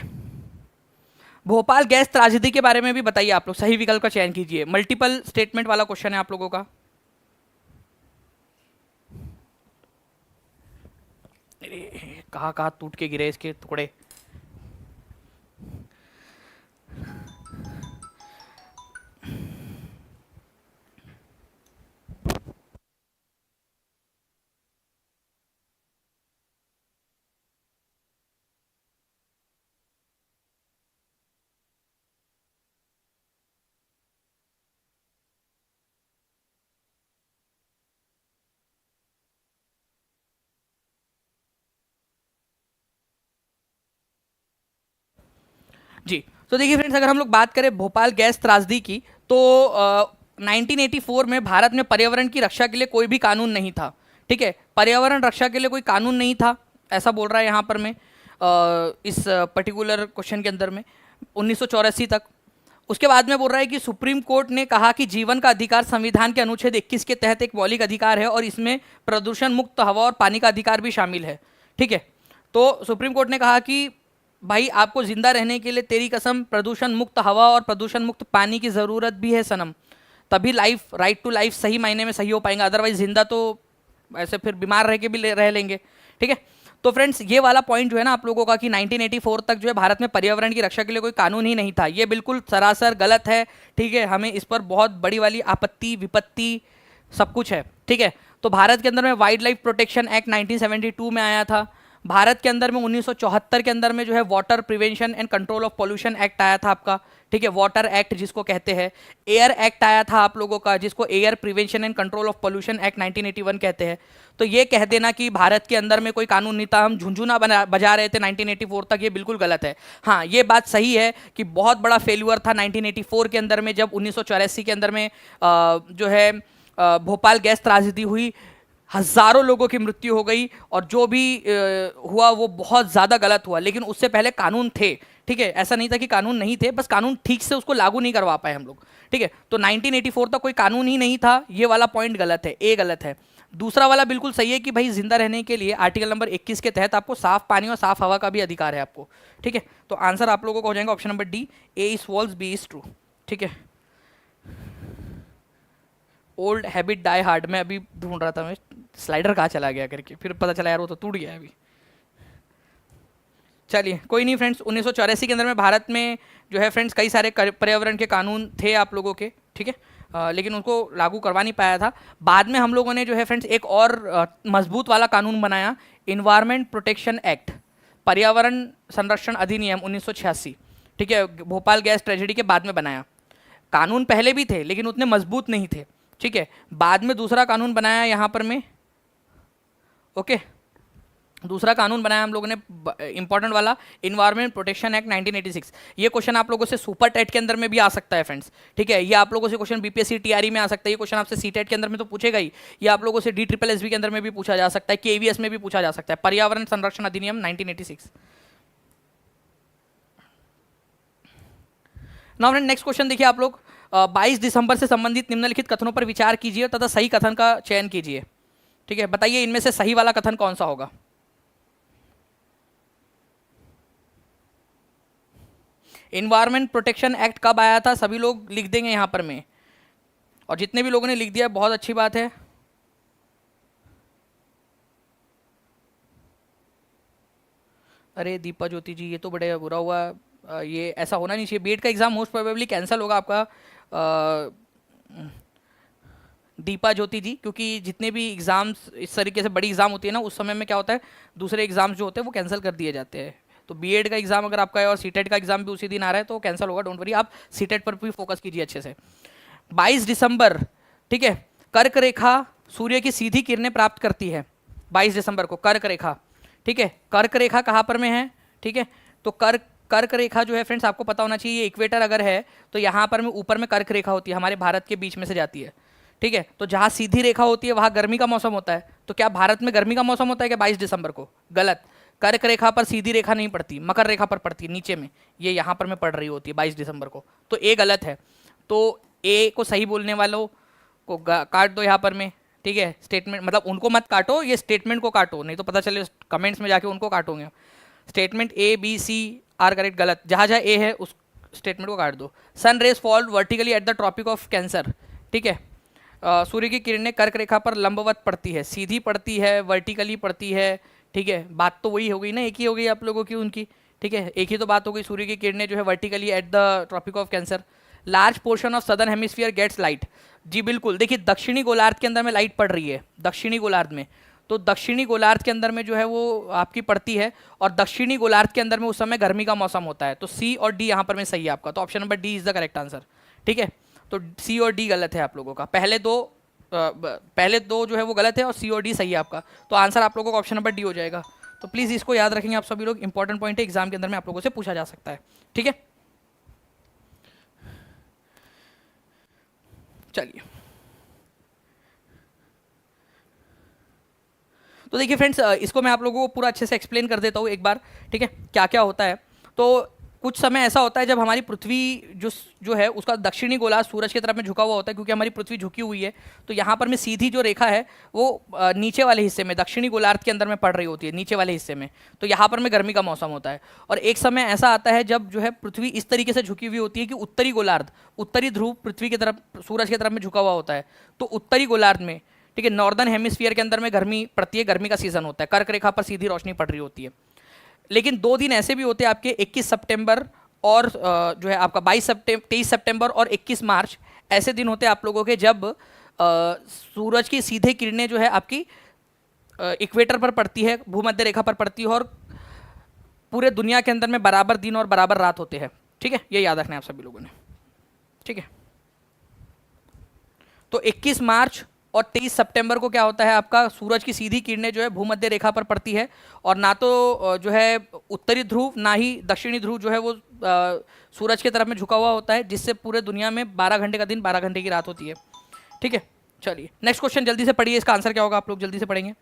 Bhopal gas त्रासदी के बारे में भी बताइए आप लोग, सही विकल्प का चयन कीजिए। मल्टीपल स्टेटमेंट वाला क्वेश्चन है आप लोगों का। कहाँ कहाँ टूट के गिरे इसके टुकड़े। जी, तो देखिए फ्रेंड्स, अगर हम लोग बात करें भोपाल गैस त्रासदी की, तो 1984 में भारत में पर्यावरण की रक्षा के लिए कोई भी कानून नहीं था। ठीक है, पर्यावरण रक्षा के लिए कोई कानून नहीं था, ऐसा बोल रहा है यहाँ पर में इस पर्टिकुलर क्वेश्चन के अंदर में 1984 तक। उसके बाद में बोल रहा है कि सुप्रीम कोर्ट ने कहा कि जीवन का अधिकार संविधान के अनुच्छेद 21 के तहत एक मौलिक अधिकार है, और इसमें प्रदूषण मुक्त हवा और पानी का अधिकार भी शामिल है। ठीक है, तो सुप्रीम कोर्ट ने कहा कि भाई आपको जिंदा रहने के लिए तेरी कसम प्रदूषण मुक्त हवा और प्रदूषण मुक्त पानी की ज़रूरत भी है सनम, तभी लाइफ, राइट टू लाइफ सही मायने में सही हो पाएगा, अदरवाइज जिंदा तो ऐसे फिर बीमार रह के भी रह लेंगे। ठीक है, तो फ्रेंड्स ये वाला पॉइंट जो है ना आप लोगों का कि 1984 तक जो है भारत में पर्यावरण की रक्षा के लिए कोई कानून ही नहीं था, ये बिल्कुल सरासर गलत है। ठीक है, हमें इस पर बहुत बड़ी वाली आपत्ति विपत्ति सब कुछ है। ठीक है, तो भारत के अंदर में वाइल्ड लाइफ प्रोटेक्शन एक्ट 1972 में आया था। भारत के अंदर में 1974 के अंदर में जो है water prevention and control of pollution act आया था आपका। ठीक है, वाटर एक्ट जिसको कहते हैं। एयर एक्ट आया था आप लोगों का, जिसको air prevention and control of pollution act 1981 कहते हैं। तो ये कह देना कि भारत के अंदर में कोई कानून नहीं था, हम झुंझुना बजा रहे थे 1984 तक, ये बिल्कुल गलत है। हाँ, ये बात सही है कि बहुत बड़ा फेल्यूर था 1984 के अंदर में, जब 1984 के अंदर में जो है भोपाल गैस त्रासदी हुई, हज़ारों लोगों की मृत्यु हो गई, और जो भी हुआ वो बहुत ज़्यादा गलत हुआ। लेकिन उससे पहले कानून थे। ठीक है, ऐसा नहीं था कि कानून नहीं थे, बस कानून ठीक से उसको लागू नहीं करवा पाए हम लोग। ठीक है, तो 1984 तक कोई कानून ही नहीं था, ये वाला पॉइंट गलत है, ए गलत है। दूसरा वाला बिल्कुल सही है कि भाई जिंदा रहने के लिए आर्टिकल नंबर 21 के तहत आपको साफ पानी और साफ हवा का भी अधिकार है आपको। ठीक है, तो आंसर आप लोगों का हो जाएगा option number D, A is false, B is true. ठीक है, ओल्ड हैबिट डाई हार्ड में अभी ढूंढ रहा था मैं, स्लाइडर कहाँ चला गया करके, फिर पता चला यार वो तो टूट गया अभी। चलिए कोई नहीं फ्रेंड्स, 1984 के अंदर में भारत में जो है फ्रेंड्स कई सारे पर्यावरण के कानून थे आप लोगों के। ठीक है। लेकिन उनको लागू करवा नहीं पाया था। बाद में हम लोगों ने जो है फ्रेंड्स एक और मजबूत वाला कानून बनाया, इन्वायरमेंट प्रोटेक्शन एक्ट, पर्यावरण संरक्षण अधिनियम 1986। ठीक है, भोपाल गैस ट्रेजेडी के बाद में बनाया। कानून पहले भी थे लेकिन उतने मजबूत नहीं थे। ठीक है, बाद में दूसरा कानून बनाया यहाँ पर में। ओके, दूसरा कानून बनाया हम लोगों ने इंपॉर्टेंट वाला, इन्वायरमेंट प्रोटेक्शन एक्ट 1986। ये क्वेश्चन आप लोगों से सुपर टेट के अंदर में भी आ सकता है फ्रेंड्स। ठीक है, ये आप लोगों से क्वेश्चन बीपीएससी टीआरई में आ सकता है, ये क्वेश्चन आपसे सीटेट के अंदर में तो पूछेगा ही, ये आप लोगों से डी ट्रिपल एसबी के अंदर में भी पूछा जा सकता है, केवीएस में भी पूछा जा सकता है। पर्यावरण संरक्षण अधिनियम 1986। नाउ फ्रेंड नेक्स्ट क्वेश्चन देखिए आप लोग, 22 दिसंबर से संबंधित निम्नलिखित कथनों पर विचार कीजिए तथा सही कथन का चयन कीजिए। ठीक है, बताइए इनमें से सही वाला कथन कौन सा होगा। इन्वायरमेंट प्रोटेक्शन एक्ट कब आया था, सभी लोग लिख देंगे यहां पर में, और जितने भी लोगों ने लिख दिया बहुत अच्छी बात है। अरे दीपा ज्योति जी, ये तो बड़े बुरा हुआ, ये ऐसा होना नहीं चाहिए। बीएड का एग्जाम मोस्ट प्रोबेबली कैंसिल होगा आपका, दीपा ज्योति जी, क्योंकि जितने भी एग्जाम्स इस तरीके से बड़ी एग्जाम होती है ना, उस समय में क्या होता है, दूसरे एग्जाम्स जो होते हैं वो कैंसिल कर दिए जाते हैं। तो बीएड का एग्जाम अगर आपका है और सीटेट का एग्जाम भी उसी दिन आ रहा है तो कैंसिल होगा, डोंट वरी, आप सीटेट पर भी फोकस कीजिए अच्छे से। 22 दिसंबर, ठीक है, कर्क रेखा सूर्य की सीधी किरणें प्राप्त करती है 22 दिसंबर को, कर्क रेखा। ठीक है, कर्क रेखा कहाँ पर में है, ठीक है, तो कर्क रेखा जो है फ्रेंड्स आपको पता होना चाहिए, इक्वेटर अगर है तो यहाँ पर में ऊपर में कर्क रेखा होती है, हमारे भारत के बीच में से जाती है। ठीक है, तो जहाँ सीधी रेखा होती है वहाँ गर्मी का मौसम होता है, तो क्या भारत में गर्मी का मौसम होता है क्या 22 दिसंबर को? गलत। कर्क रेखा पर सीधी रेखा नहीं पड़ती, मकर रेखा पर पड़ती है नीचे में, ये यहाँ पर में पड़ रही होती है 22 दिसंबर को, तो ए गलत है। तो ए को सही बोलने वालों को काट दो यहाँ पर में। ठीक है, स्टेटमेंट मतलब उनको मत काटो, ये स्टेटमेंट को काटो, नहीं तो पता चले कमेंट्स में जाके उनको काटोगे। Statement A B C are correct, गलत, जहाँ जहाँ ए है उस स्टेटमेंट को काट दो। Sun rays fall vertically at the tropic of Cancer. ठीक है, सूर्य की किरणें कर्क रेखा पर लंबवत पड़ती है, सीधी पड़ती है, वर्टिकली पड़ती है। ठीक है, बात तो वही हो गई ना, एक ही हो गई आप लोगों की उनकी। ठीक है, एक ही तो बात हो गई, सूर्य की किरणें जो है vertically at the tropic of cancer. Large portion of southern hemisphere gets light, जी बिल्कुल, देखिए दक्षिणी गोलार्ध के अंदर में लाइट पड़ रही है, दक्षिणी गोलार्ध में, तो दक्षिणी गोलार्ध के अंदर में जो है वो आपकी पड़ती है, और दक्षिणी गोलार्ध के अंदर में उस समय गर्मी का मौसम होता है। तो सी और डी यहाँ पर में सही है आपका, तो option number D is the correct answer. ठीक है, तो सी और डी गलत है आप लोगों का, पहले दो जो है वो गलत है और सी और डी सही है आपका, तो आंसर आप लोगों का ऑप्शन नंबर डी हो जाएगा। तो प्लीज़ इसको याद रखेंगे आप सभी लोग, इंपॉर्टेंट पॉइंट है, एग्जाम के अंदर में आप लोगों से पूछा जा सकता है। ठीक है, चलिए, तो देखिए फ्रेंड्स, इसको मैं आप लोगों को पूरा अच्छे से एक्सप्लेन कर देता हूँ एक बार। ठीक है, क्या क्या होता है, तो कुछ समय ऐसा होता है जब हमारी पृथ्वी जो है उसका दक्षिणी गोलार्ध सूरज की तरफ में झुका हुआ होता है, क्योंकि हमारी पृथ्वी झुकी हुई है, तो यहाँ पर में सीधी जो रेखा है वो नीचे वाले हिस्से में, दक्षिणी गोलार्ध के अंदर में पड़ रही होती है, नीचे वाले हिस्से में, तो यहाँ पर में गर्मी का मौसम होता है। और एक समय ऐसा आता है जब जो है पृथ्वी इस तरीके से झुकी हुई होती है कि उत्तरी गोलार्ध, उत्तरी ध्रुव पृथ्वी की तरफ, सूरज की तरफ में झुका हुआ होता है, तो उत्तरी गोलार्ध में, ठीक है, नॉर्दर्न हेमिस्फीयर के अंदर में गर्मी पड़ती है, गर्मी का सीजन होता है, कर्क रेखा पर सीधी रोशनी पड़ रही होती है। लेकिन 2 दिन ऐसे भी होते हैं आपके 21 सितंबर और जो है आपका 23 सितंबर और 21 मार्च, ऐसे दिन होते हैं आप लोगों के जब सूरज की सीधे किरणें जो है आपकी इक्वेटर पर पड़ती है, भूमध्य रेखा पर पड़ती है, और पूरे दुनिया के अंदर में बराबर दिन और बराबर रात होते हैं। ठीक है, ये याद रखना है आप सभी लोगों ने। ठीक है, तो 21 मार्च और 23 सितंबर को क्या होता है, आपका सूरज की सीधी किरणें जो है भूमध्य रेखा पर पड़ती है, और ना तो जो है उत्तरी ध्रुव ना ही दक्षिणी ध्रुव जो है वो सूरज की तरफ में झुका हुआ होता है, जिससे पूरे दुनिया में 12 घंटे का दिन 12 घंटे की रात होती है। ठीक है, चलिए नेक्स्ट क्वेश्चन जल्दी से पढ़िए, इसका आंसर क्या होगा आप लोग जल्दी से पढ़ेंगे।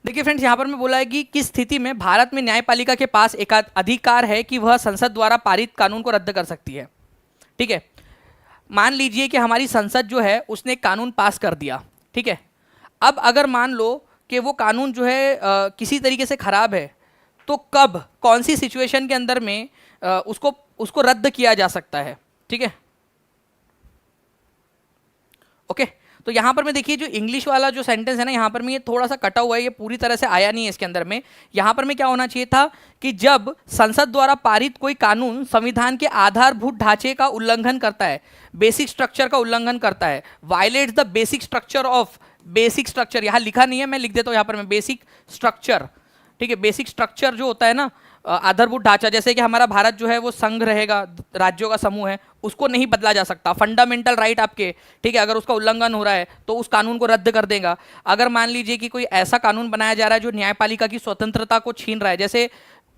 देखिए फ्रेंड्स, यहाँ पर मैं बोला है कि किस स्थिति में भारत में न्यायपालिका के पास अधिकार है कि वह संसद द्वारा पारित कानून को रद्द कर सकती है। ठीक है, मान लीजिए कि हमारी संसद जो है उसने एक कानून पास कर दिया, ठीक है। अब अगर मान लो कि वो कानून जो है किसी तरीके से खराब है, तो कब कौन सी सिचुएशन के अंदर में उसको उसको रद्द किया जा सकता है, ठीक है। ओके, तो यहां पर मैं देखिए जो इंग्लिश वाला जो सेंटेंस है ना, यहां पर में ये थोड़ा सा कटा हुआ है, ये पूरी तरह से आया नहीं है इसके अंदर में। यहां पर में क्या होना चाहिए था कि जब संसद द्वारा पारित कोई कानून संविधान के आधारभूत ढांचे का उल्लंघन करता है, बेसिक स्ट्रक्चर का उल्लंघन करता है, violets the basic structure of, basic structure यहां लिखा नहीं है, मैं लिख देता हूं यहां पर मैं, बेसिक स्ट्रक्चर, ठीक है। बेसिक स्ट्रक्चर जो होता है ना, आधारभूत ढांचा, जैसे कि हमारा भारत जो है वो संघ रहेगा, राज्यों का समूह है, उसको नहीं बदला जा सकता। फंडामेंटल राइट आपके, ठीक है, अगर उसका उल्लंघन हो रहा है तो उस कानून को रद्द कर देगा। अगर मान लीजिए कि कोई ऐसा कानून बनाया जा रहा है जो न्यायपालिका की स्वतंत्रता को छीन रहा है, जैसे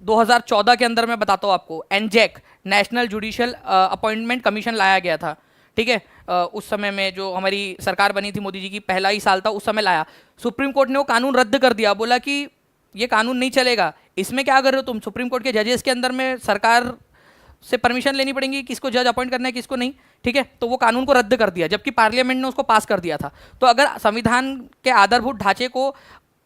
2014 के अंदर मैं बताता हूँ आपको, एनजेक, नेशनल जुडिशियल अपॉइंटमेंट कमीशन लाया गया था, ठीक है। उस समय में जो हमारी सरकार बनी थी, मोदी जी की पहला ही साल था, उस समय लाया। सुप्रीम कोर्ट ने वो कानून रद्द कर दिया, बोला कि ये कानून नहीं चलेगा। इसमें क्या कर रहे हो तुम, सुप्रीम कोर्ट के जजेस के अंदर में सरकार से परमिशन लेनी पड़ेगी किसको जज अपॉइंट करना है किसको नहीं, ठीक है। तो वो कानून को रद्द कर दिया, जबकि पार्लियामेंट ने उसको पास कर दिया था। तो अगर संविधान के आधारभूत ढांचे को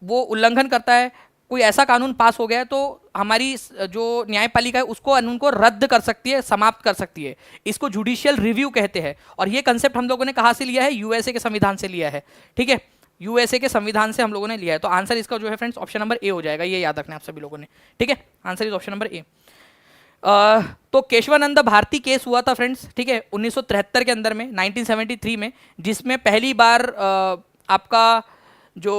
वो उल्लंघन करता है, कोई ऐसा कानून पास हो गया है, तो हमारी जो न्यायपालिका है उसको कानून को रद्द कर सकती है, समाप्त कर सकती है। इसको जुडिशियल रिव्यू कहते हैं। और ये कंसेप्ट हम लोगों ने कहाँ से लिया है, यूएसए के संविधान से लिया है, ठीक है। यूएसए के संविधान से हम लोगों ने लिया है। तो आंसर इसका जो है फ्रेंड्स ऑप्शन नंबर ए हो जाएगा, ये याद रखना है आप सभी लोगों ने, ठीक है। Answer is option number A. तो केशवानंद भारती केस हुआ था फ्रेंड्स, ठीक है, 1973 के अंदर में, 1973 में, जिसमें पहली बार आपका जो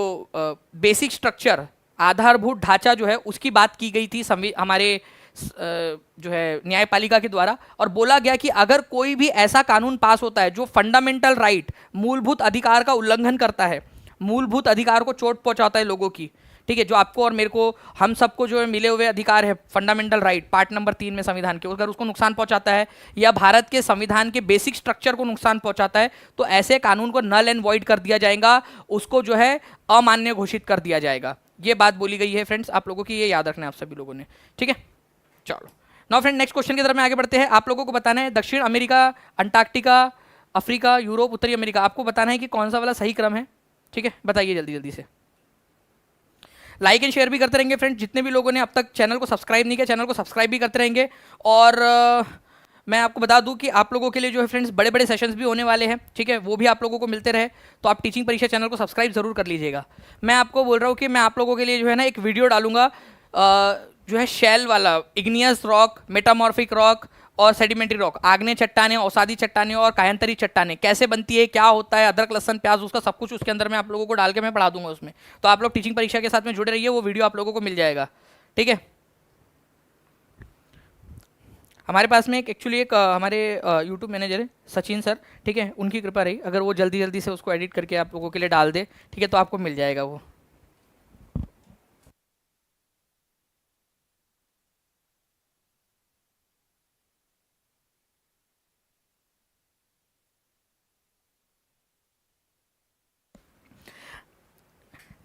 बेसिक स्ट्रक्चर, आधारभूत ढांचा जो है उसकी बात की गई थी हमारे जो है न्यायपालिका के द्वारा। और बोला गया कि अगर कोई भी ऐसा कानून पास होता है जो फंडामेंटल राइट, मूलभूत अधिकार का उल्लंघन करता है, मूलभूत अधिकार को चोट पहुंचाता है लोगों की, ठीक है, जो आपको और मेरे को, हम सबको जो है मिले हुए अधिकार है, फंडामेंटल राइट, पार्ट नंबर 3 में संविधान के, अगर उसको नुकसान पहुंचाता है या भारत के संविधान के बेसिक स्ट्रक्चर को नुकसान पहुंचाता है, तो ऐसे कानून को नल एंड वॉइड कर दिया जाएगा, उसको जो है अमान्य घोषित कर दिया जाएगा। ये बात बोली गई है फ्रेंड्स आप लोगों की, ये याद रखना है आप सभी लोगों ने, ठीक है। चलो नाउ फ्रेंड नेक्स्ट क्वेश्चन की तरफ में आगे बढ़ते हैं। आप लोगों को बताना है दक्षिण अमेरिका, अंटार्कटिका, अफ्रीका, यूरोप, उत्तरी अमेरिका, आपको बताना है कि कौन सा वाला सही क्रम है, ठीक है। बताइए जल्दी जल्दी से। लाइक एंड शेयर भी करते रहेंगे फ्रेंड्स, जितने भी लोगों ने अब तक चैनल को सब्सक्राइब नहीं किया, चैनल को सब्सक्राइब भी करते रहेंगे। और मैं आपको बता दूं कि आप लोगों के लिए जो है फ्रेंड्स बड़े बड़े सेशंस भी होने वाले हैं, ठीक है, वो भी आप लोगों को मिलते रहे, तो आप टीचिंग परीक्षा चैनल को सब्सक्राइब जरूर कर लीजिएगा। मैं आपको बोल रहा हूँ कि मैं आप लोगों के लिए जो है ना एक वीडियो डालूंगा जो है शेल वाला, इग्नियस रॉक, मेटामॉर्फिक रॉक और सेडिमेंट्री रॉक, आग्नेय चट्टानें, औसादी चट्टानें और कायांतरी चट्टानें कैसे बनती है, क्या होता है, अदरक लहसन प्याज, उसका सब कुछ उसके अंदर मैं आप लोगों को डाल के मैं पढ़ा दूंगा उसमें। तो आप लोग टीचिंग परीक्षा के साथ में जुड़े रहिए, वो वीडियो आप लोगों को मिल जाएगा, ठीक है। हमारे पास में एक्चुअली एक हमारे यूट्यूब मैनेजर है सचिन सर, ठीक है, उनकी कृपा रही, अगर वो जल्दी जल्दी से उसको एडिट करके आप लोगों के लिए डाल दे, ठीक है, तो आपको मिल जाएगा वो।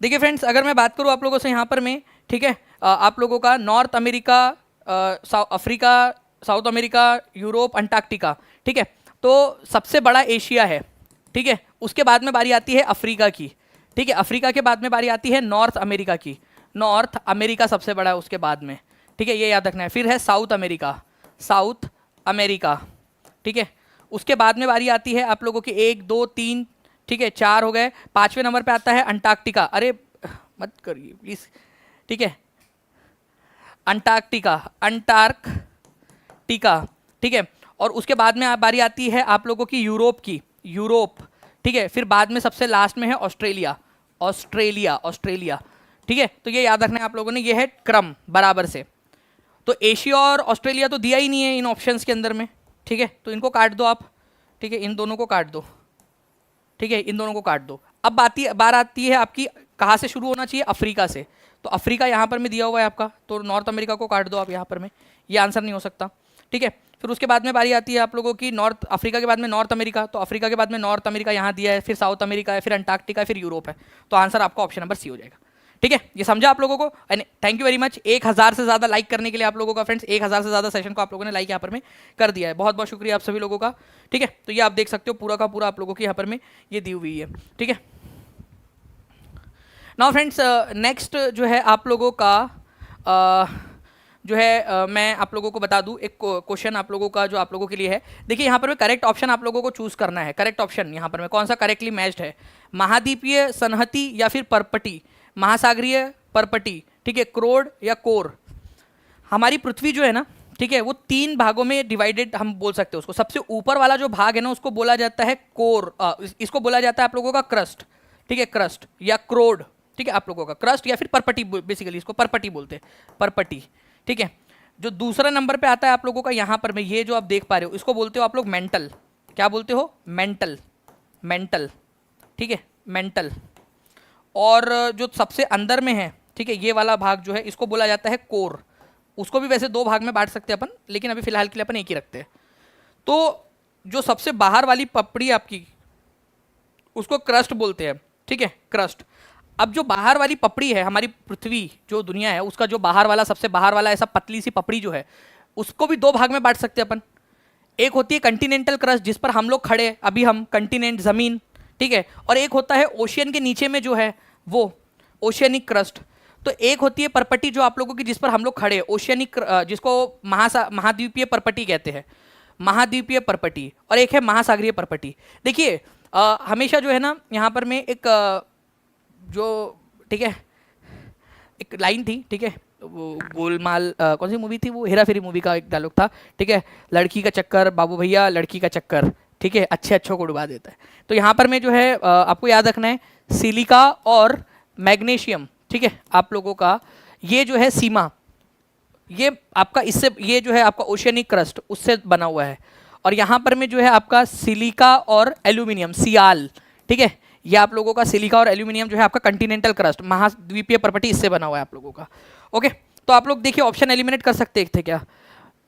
देखिए फ्रेंड्स, अगर मैं बात करूँ आप लोगों से यहाँ पर मैं, ठीक है, आप लोगों का north America, Africa, south America, Europe, Antarctica, ठीक है, तो सबसे बड़ा एशिया है, ठीक है। उसके बाद में बारी आती है अफ्रीका की, ठीक है, अफ्रीका के बाद में बारी आती है नॉर्थ अमेरिका की, नॉर्थ अमेरिका सबसे बड़ा है उसके बाद में, ठीक है, ये याद रखना है। फिर है साउथ अमेरिका, साउथ अमेरिका, ठीक है। उसके बाद में बारी आती है आप लोगों की 1 2 3, ठीक है, 4 हो गए। 5वें नंबर पे आता है अंटार्कटिका, अरे मत करिए प्लीज, ठीक है, अंटार्कटिका, अंटार्कटिका, ठीक है। और उसके बाद में बारी आती है आप लोगों की यूरोप की, यूरोप, ठीक है। फिर बाद में सबसे लास्ट में है ऑस्ट्रेलिया, ऑस्ट्रेलिया, ऑस्ट्रेलिया, ठीक है। तो ये याद रखना है आप लोगों ने, ये है क्रम बराबर से। तो एशिया और ऑस्ट्रेलिया तो दिया ही नहीं है इन ऑप्शंस के अंदर में, ठीक है, तो इनको काट दो आप, ठीक है, इन दोनों को काट दो, ठीक है, इन दोनों को काट दो। अब बार आती है आपकी कहाँ से शुरू होना चाहिए, अफ्रीका से। तो अफ्रीका यहाँ पर में दिया हुआ है आपका, तो नॉर्थ अमेरिका को काट दो आप यहाँ पर में, ये आंसर नहीं हो सकता, ठीक है। फिर उसके बाद में बारी आती है आप लोगों की नॉर्थ अफ्रीका के बाद में नॉर्थ अमेरिका, तो अफ्रीका के बाद में नॉर्थ अमेरिका यहाँ दिया है, फिर साउथ अमेरिका है, फिर अंटार्कटिका है, फिर यूरोप है, तो आंसर आपका ऑप्शन नंबर सी हो जाएगा, ठीक है, ये समझा आप लोगों को। थैंक यू वेरी मच, 1000 से ज़्यादा लाइक करने के लिए आप लोगों का फ्रेंड्स, 1000 से ज़्यादा सेशन को आप लोगों ने लाइक यहाँ पर में कर दिया है, बहुत बहुत शुक्रिया आप सभी लोगों का। ठीक है, तो ये आप देख सकते हो पूरा का पूरा आप लोगों की यहाँ पर में ये दी हुई है। ठीक है, नाउ फ्रेंड्स नेक्स्ट जो है आप लोगों का जो है मैं आप लोगों को बता दूं एक क्वेश्चन आप लोगों का जो आप लोगों के लिए है। देखिए यहाँ पर में करेक्ट ऑप्शन आप लोगों को चूज करना है। करेक्ट ऑप्शन यहाँ पर में कौन सा करेक्टली मैच्ड है, महाद्वीपीय संहति या फिर परपटी, महासागरीय परपटी, ठीक है, क्रोड या कोर। हमारी पृथ्वी जो है ना, ठीक है, वो 3 भागों में डिवाइडेड हम बोल सकते हैं उसको। सबसे ऊपर वाला जो भाग है ना उसको बोला जाता है कोर, इसको बोला जाता है आप लोगों का क्रस्ट, ठीक है, क्रस्ट या क्रोड, ठीक है, आप लोगों का क्रस्ट या फिर परपटी, बेसिकली इसको परपटी बोलते हैं, परपटी। ठीक है, जो दूसरा नंबर पे आता है आप लोगों का यहाँ पर में ये जो आप देख पा रहे हो इसको बोलते हो आप लोग मेंटल। क्या बोलते हो, मेंटल, मेंटल, ठीक है, मेंटल। और जो सबसे अंदर में है, ठीक है, ये वाला भाग जो है इसको बोला जाता है कोर। उसको भी वैसे 2 भाग में बांट सकते हैं अपन, लेकिन अभी फिलहाल के लिए अपन एक ही रखते हैं। तो जो सबसे बाहर वाली पपड़ी आपकी उसको क्रस्ट बोलते हैं, ठीक है, क्रस्ट। अब जो बाहर वाली पपड़ी है, हमारी पृथ्वी जो दुनिया है उसका जो बाहर वाला, सबसे बाहर वाला ऐसा पतली सी पपड़ी जो है उसको भी 2 भाग में बांट सकते हैं अपन। एक होती है कंटिनेंटल क्रस्ट जिस पर हम लोग खड़े, अभी हम कंटिनेंट, जमीन, ठीक है, और एक होता है ओशियन के नीचे में जो है वो ओशियनिक क्रस्ट। तो एक होती है परपटी जो आप लोगों की जिस पर हम लोग खड़े, ओशियनिक, जिसको महाद्वीपीय परपटी कहते हैं, महाद्वीपीय परपटी, और एक है महासागरीय परपटी। देखिए हमेशा जो है ना यहाँ पर में एक जो, ठीक है, एक लाइन थी, ठीक है, वो गोलमाल कौन सी मूवी थी, वो हेरा फेरी मूवी का एक डायलॉग था, ठीक है, लड़की का चक्कर बाबू भैया, लड़की का चक्कर, ठीक है, अच्छे अच्छों को डुबा देता है। तो यहाँ पर में जो है आपको याद रखना है सिलिका और मैग्नीशियम, ठीक है, आप लोगों का ये जो है सीमा, ये आपका इससे, ये जो है आपका ओशियनिक क्रस्ट उससे बना हुआ है। और यहाँ पर में जो है आपका सिलिका और एल्यूमिनियम, सियाल, ठीक है, ये आप लोगों का सिलिका और एल्यूमिनियम जो है आपका कंटिनेंटल क्रस्ट, महाद्वीपीय परपटी, इससे बना हुआ है आप लोगों का। ओके, तो आप लोग देखिए ऑप्शन एलिमिनेट कर सकते थे क्या,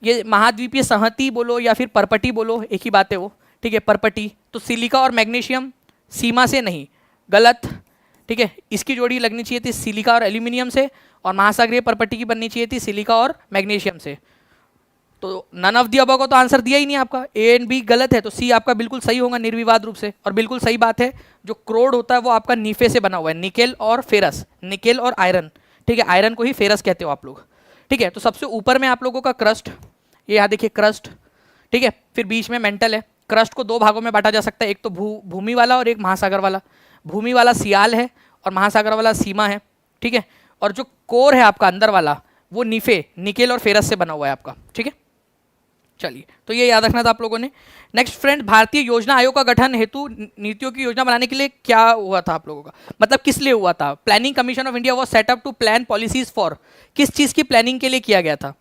ये महाद्वीपीय संहति बोलो या फिर परपटी बोलो, एक ही बात है वो, ठीक है, परपटी। तो सिलिका और मैग्नीशियम सीमा से नहीं, गलत, ठीक है, इसकी जोड़ी लगनी चाहिए थी सिलिका और एल्यूमिनियम से, और महासागरीय परपटी की बननी चाहिए थी सिलिका और मैग्नीशियम से। तो नन ऑफ दी अबव को तो आंसर दिया ही नहीं आपका, ए एंड बी गलत है, तो सी आपका बिल्कुल सही होगा निर्विवाद रूप से। और बिल्कुल सही बात है, जो क्रोड होता है वो आपका नीफे से बना हुआ है, निकेल और फेरस, निकेल और आयरन, ठीक है, आयरन को ही फेरस कहते हो आप लोग, ठीक है। तो सबसे ऊपर में आप लोगों का क्रस्ट, ये यहाँ देखिए क्रस्ट, ठीक है, फिर बीच में मेंटल है। क्रस्ट को 2 भागों में बांटा जा सकता है, एक तो भूमि वाला और एक महासागर वाला। भूमि वाला सियाल है और महासागर वाला सीमा है, ठीक है। और जो कोर है आपका अंदर वाला वो नीफे, निकेल और फेरस से बना हुआ है आपका, ठीक है। चलिए, तो ये याद रखना था आप लोगों ने। नेक्स्ट फ्रेंड, भारतीय योजना आयोग का गठन हेतु नीतियों की योजना बनाने के लिए क्या हुआ था आप लोगों का, मतलब किस लिए हुआ था। Planning commission of India was set up to plan policies for, किस चीज़ की प्लानिंग के लिए किया गया था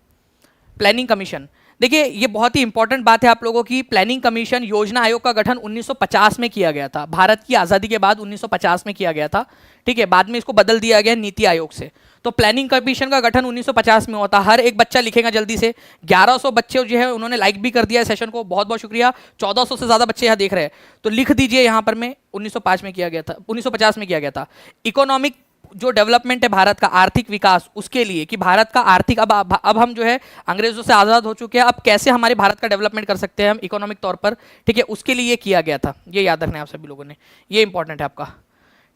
प्लानिंग कमीशन। देखिए ये बहुत ही इंपॉर्टेंट बात है आप लोगों की। प्लानिंग कमीशन योजना आयोग का गठन 1950 में किया गया था, भारत की आज़ादी के बाद 1950 में किया गया था, ठीक है। बाद में इसको बदल दिया गया नीति आयोग से। तो प्लानिंग कमीशन का गठन 1950 में होता। हर एक बच्चा लिखेगा जल्दी से, 1100 बच्चे जो है उन्होंने लाइक भी कर दिया है सेशन को, बहुत बहुत शुक्रिया। 1400 से ज़्यादा बच्चे यहाँ देख रहे हैं, तो लिख दीजिए यहाँ पर में 1905 में किया गया था, 1950 में किया गया था। इकोनॉमिक जो डेवलपमेंट है भारत का, आर्थिक विकास, उसके लिए कि भारत का आर्थिक, अब हम जो है अंग्रेजों से आज़ाद हो चुके हैं, अब कैसे हमारे भारत का डेवलपमेंट कर सकते हैं हम इकोनॉमिक तौर पर, ठीक है, उसके लिए ये किया गया था। ये याद रखना है आप सभी लोगों ने, ये इंपॉर्टेंट है आपका,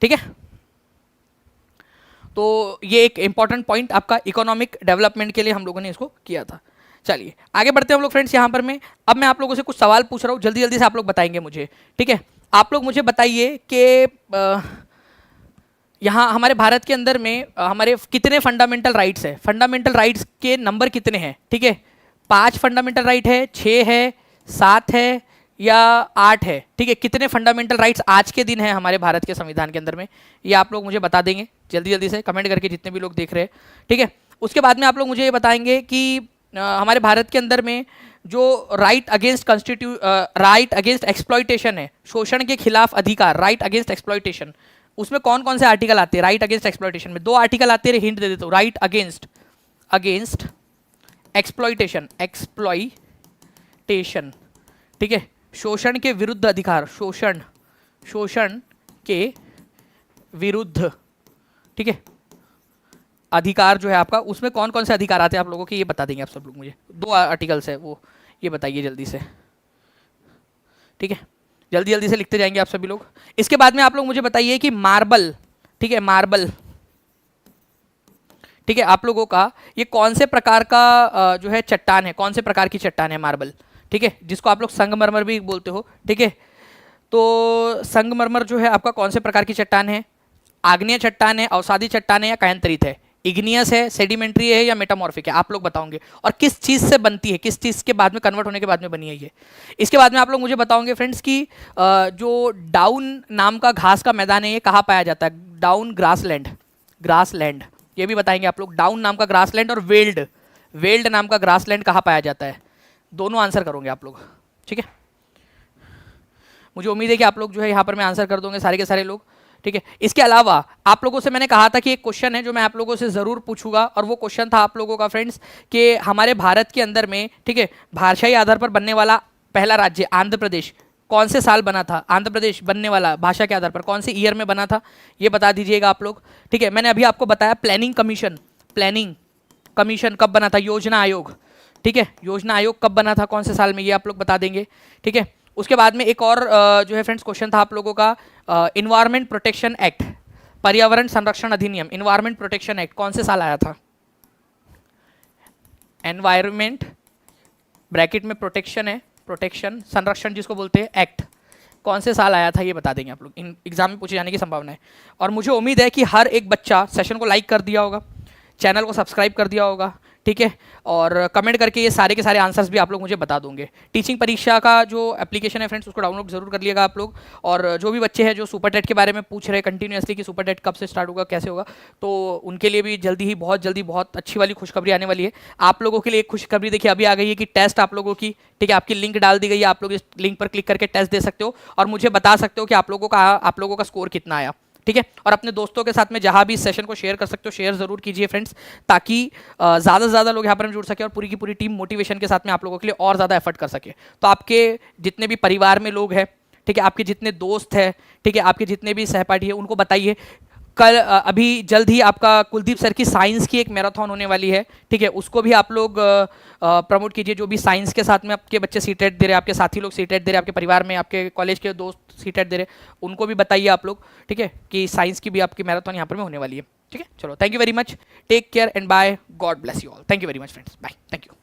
ठीक है। तो ये एक इंपॉर्टेंट पॉइंट आपका इकोनॉमिक डेवलपमेंट के लिए हम लोगों ने इसको किया था। चलिए आगे बढ़ते हैं हम लोग फ्रेंड्स यहाँ पर में। अब मैं आप लोगों से कुछ सवाल पूछ रहा हूँ, जल्दी जल्दी से आप लोग बताएंगे मुझे, ठीक है। आप लोग मुझे बताइए कि यहाँ हमारे भारत के अंदर में हमारे कितने फंडामेंटल राइट्स है, फंडामेंटल राइट्स के नंबर कितने हैं, ठीक है। 5 फंडामेंटल राइट है, 6 है, 7 है या 8 है, ठीक है। कितने फंडामेंटल राइट्स आज के दिन है हमारे भारत के संविधान के अंदर में, ये आप लोग मुझे बता देंगे जल्दी जल्दी से कमेंट करके, जितने भी लोग देख रहे हैं, ठीक है। उसके बाद में आप लोग मुझे ये बताएंगे कि हमारे भारत के अंदर में जो राइट अगेंस्ट एक्सप्लॉइटेशन है, शोषण के खिलाफ अधिकार, राइट अगेंस्ट एक्सप्लॉइटेशन, उसमें कौन कौन से आर्टिकल आते हैं राइट अगेंस्ट एक्सप्लॉइटेशन में। 2 आर्टिकल आते हैं, हिंट दे देता हूँ। राइट अगेंस्ट एक्सप्लॉइटेशन, ठीक है, शोषण के विरुद्ध अधिकार, शोषण के विरुद्ध, ठीक है, अधिकार जो है आपका, उसमें कौन कौन से अधिकार आते हैं आप लोगों के, ये बता देंगे आप सब लोग मुझे। 2 आर्टिकल्स है वो, ये बताइए जल्दी से, ठीक है, जल्दी जल्दी से लिखते जाएंगे आप सभी लोग। इसके बाद में आप लोग मुझे बताइए कि मार्बल, ठीक है, मार्बल, ठीक है, आप लोगों का ये कौन से प्रकार का जो है चट्टान है, कौन से प्रकार की चट्टान है मार्बल, ठीक है, जिसको आप लोग संगमरमर भी बोलते हो, ठीक है। तो संगमरमर जो है आपका कौन से प्रकार की चट्टान है, आग्नेय चट्टान है, अवसादी चट्टान है, या कायांतरित है, इग्नियस है, सेडिमेंट्री है, या मेटामॉर्फिक है, आप लोग बताओगे। और किस चीज़ से बनती है, किस चीज़ के बाद में कन्वर्ट होने के बाद में बनी है ये। इसके बाद में आप लोग मुझे बताओगे फ्रेंड्स कि जो डाउन नाम का घास का मैदान है ये कहाँ पाया जाता है, डाउन ग्रासलैंड, ग्रासलैंड, ये भी बताएंगे आप लोग। डाउन नाम का ग्रासलैंड और वेल्ड, वेल्ड नाम का ग्रासलैंड कहाँ पाया जाता है, दोनों आंसर करोगे आप लोग, ठीक है। मुझे उम्मीद है कि आप लोग जो है यहाँ पर मैं आंसर कर दोगे सारे के सारे लोग, ठीक है। इसके अलावा आप लोगों से मैंने कहा था कि एक क्वेश्चन है जो मैं आप लोगों से ज़रूर पूछूंगा, और वो क्वेश्चन था आप लोगों का फ्रेंड्स कि हमारे भारत के अंदर में, ठीक है, भाषाई आधार पर बनने वाला पहला राज्य आंध्र प्रदेश कौन से साल बना था, आंध्र प्रदेश बनने वाला भाषा के आधार पर कौन से ईयर में बना था, ये बता दीजिएगा आप लोग, ठीक है। मैंने अभी आपको बताया प्लानिंग कमीशन, प्लानिंग कमीशन कब बना था, योजना आयोग, ठीक है, योजना आयोग कब बना था, कौन से साल में, ये आप लोग बता देंगे, ठीक है। उसके बाद में एक और जो है फ्रेंड्स क्वेश्चन था आप लोगों का, इन्वायरमेंट प्रोटेक्शन एक्ट, पर्यावरण संरक्षण अधिनियम, इन्वायरमेंट प्रोटेक्शन एक्ट कौन से साल आया था, एनवायरमेंट ब्रैकेट में प्रोटेक्शन है, प्रोटेक्शन संरक्षण जिसको बोलते हैं एक्ट, कौन से साल आया था ये बता देंगे आप लोग, इन एग्जाम में पूछे जाने की संभावना है। और मुझे उम्मीद है कि हर एक बच्चा सेशन को लाइक कर दिया होगा, चैनल को सब्सक्राइब कर दिया होगा, ठीक है, और कमेंट करके ये सारे के सारे आंसर्स भी आप लोग मुझे बता दोगे। टीचिंग परीक्षा का जो एप्लीकेशन है फ्रेंड्स उसको डाउनलोड जरूर कर लिएगा आप लोग। और जो भी बच्चे हैं जो सुपर टेट के बारे में पूछ रहे हैं कंटिन्यूसली कि सुपर टेट कब से स्टार्ट होगा, कैसे होगा, तो उनके लिए भी जल्दी ही बहुत जल्दी बहुत अच्छी वाली खुशखबरी आने वाली है। आप लोगों के लिए एक खुशखबरी देखिए अभी आ गई है कि टेस्ट आप लोगों की, ठीक है, आपकी लिंक डाल दी गई है, आप लोग इस लिंक पर क्लिक करके टेस्ट दे सकते हो और मुझे बता सकते हो कि आप लोगों का स्कोर कितना आया, ठीक है। और अपने दोस्तों के साथ में जहां भी इस सेशन को शेयर कर सकते हो शेयर जरूर कीजिए फ्रेंड्स, ताकि ज़्यादा से ज़्यादा लोग यहाँ पर जुड़ सके और पूरी की पूरी टीम मोटिवेशन के साथ में आप लोगों के लिए और ज़्यादा एफर्ट कर सके। तो आपके जितने भी परिवार में लोग हैं, ठीक है, आपके जितने दोस्त हैं, ठीक है, आपके जितने भी सहपाठी हैं, उनको बताइए कल अभी जल्द ही आपका कुलदीप सर की साइंस की एक मैराथन होने वाली है, ठीक है, उसको भी आप लोग प्रमोट कीजिए। जो भी साइंस के साथ में आपके बच्चे सीटेट दे रहे हैं, आपके साथी लोग सीटेट दे रहे हैं, आपके परिवार में आपके कॉलेज के दोस्त सीटेट दे रहे हैं, उनको भी बताइए आप लोग, ठीक है, कि साइंस की भी आपकी मैराथन यहाँ पर में होने वाली है, ठीक है। चलो, thank you very much, take care and bye, God bless you all, thank you very much friends, bye, thank you.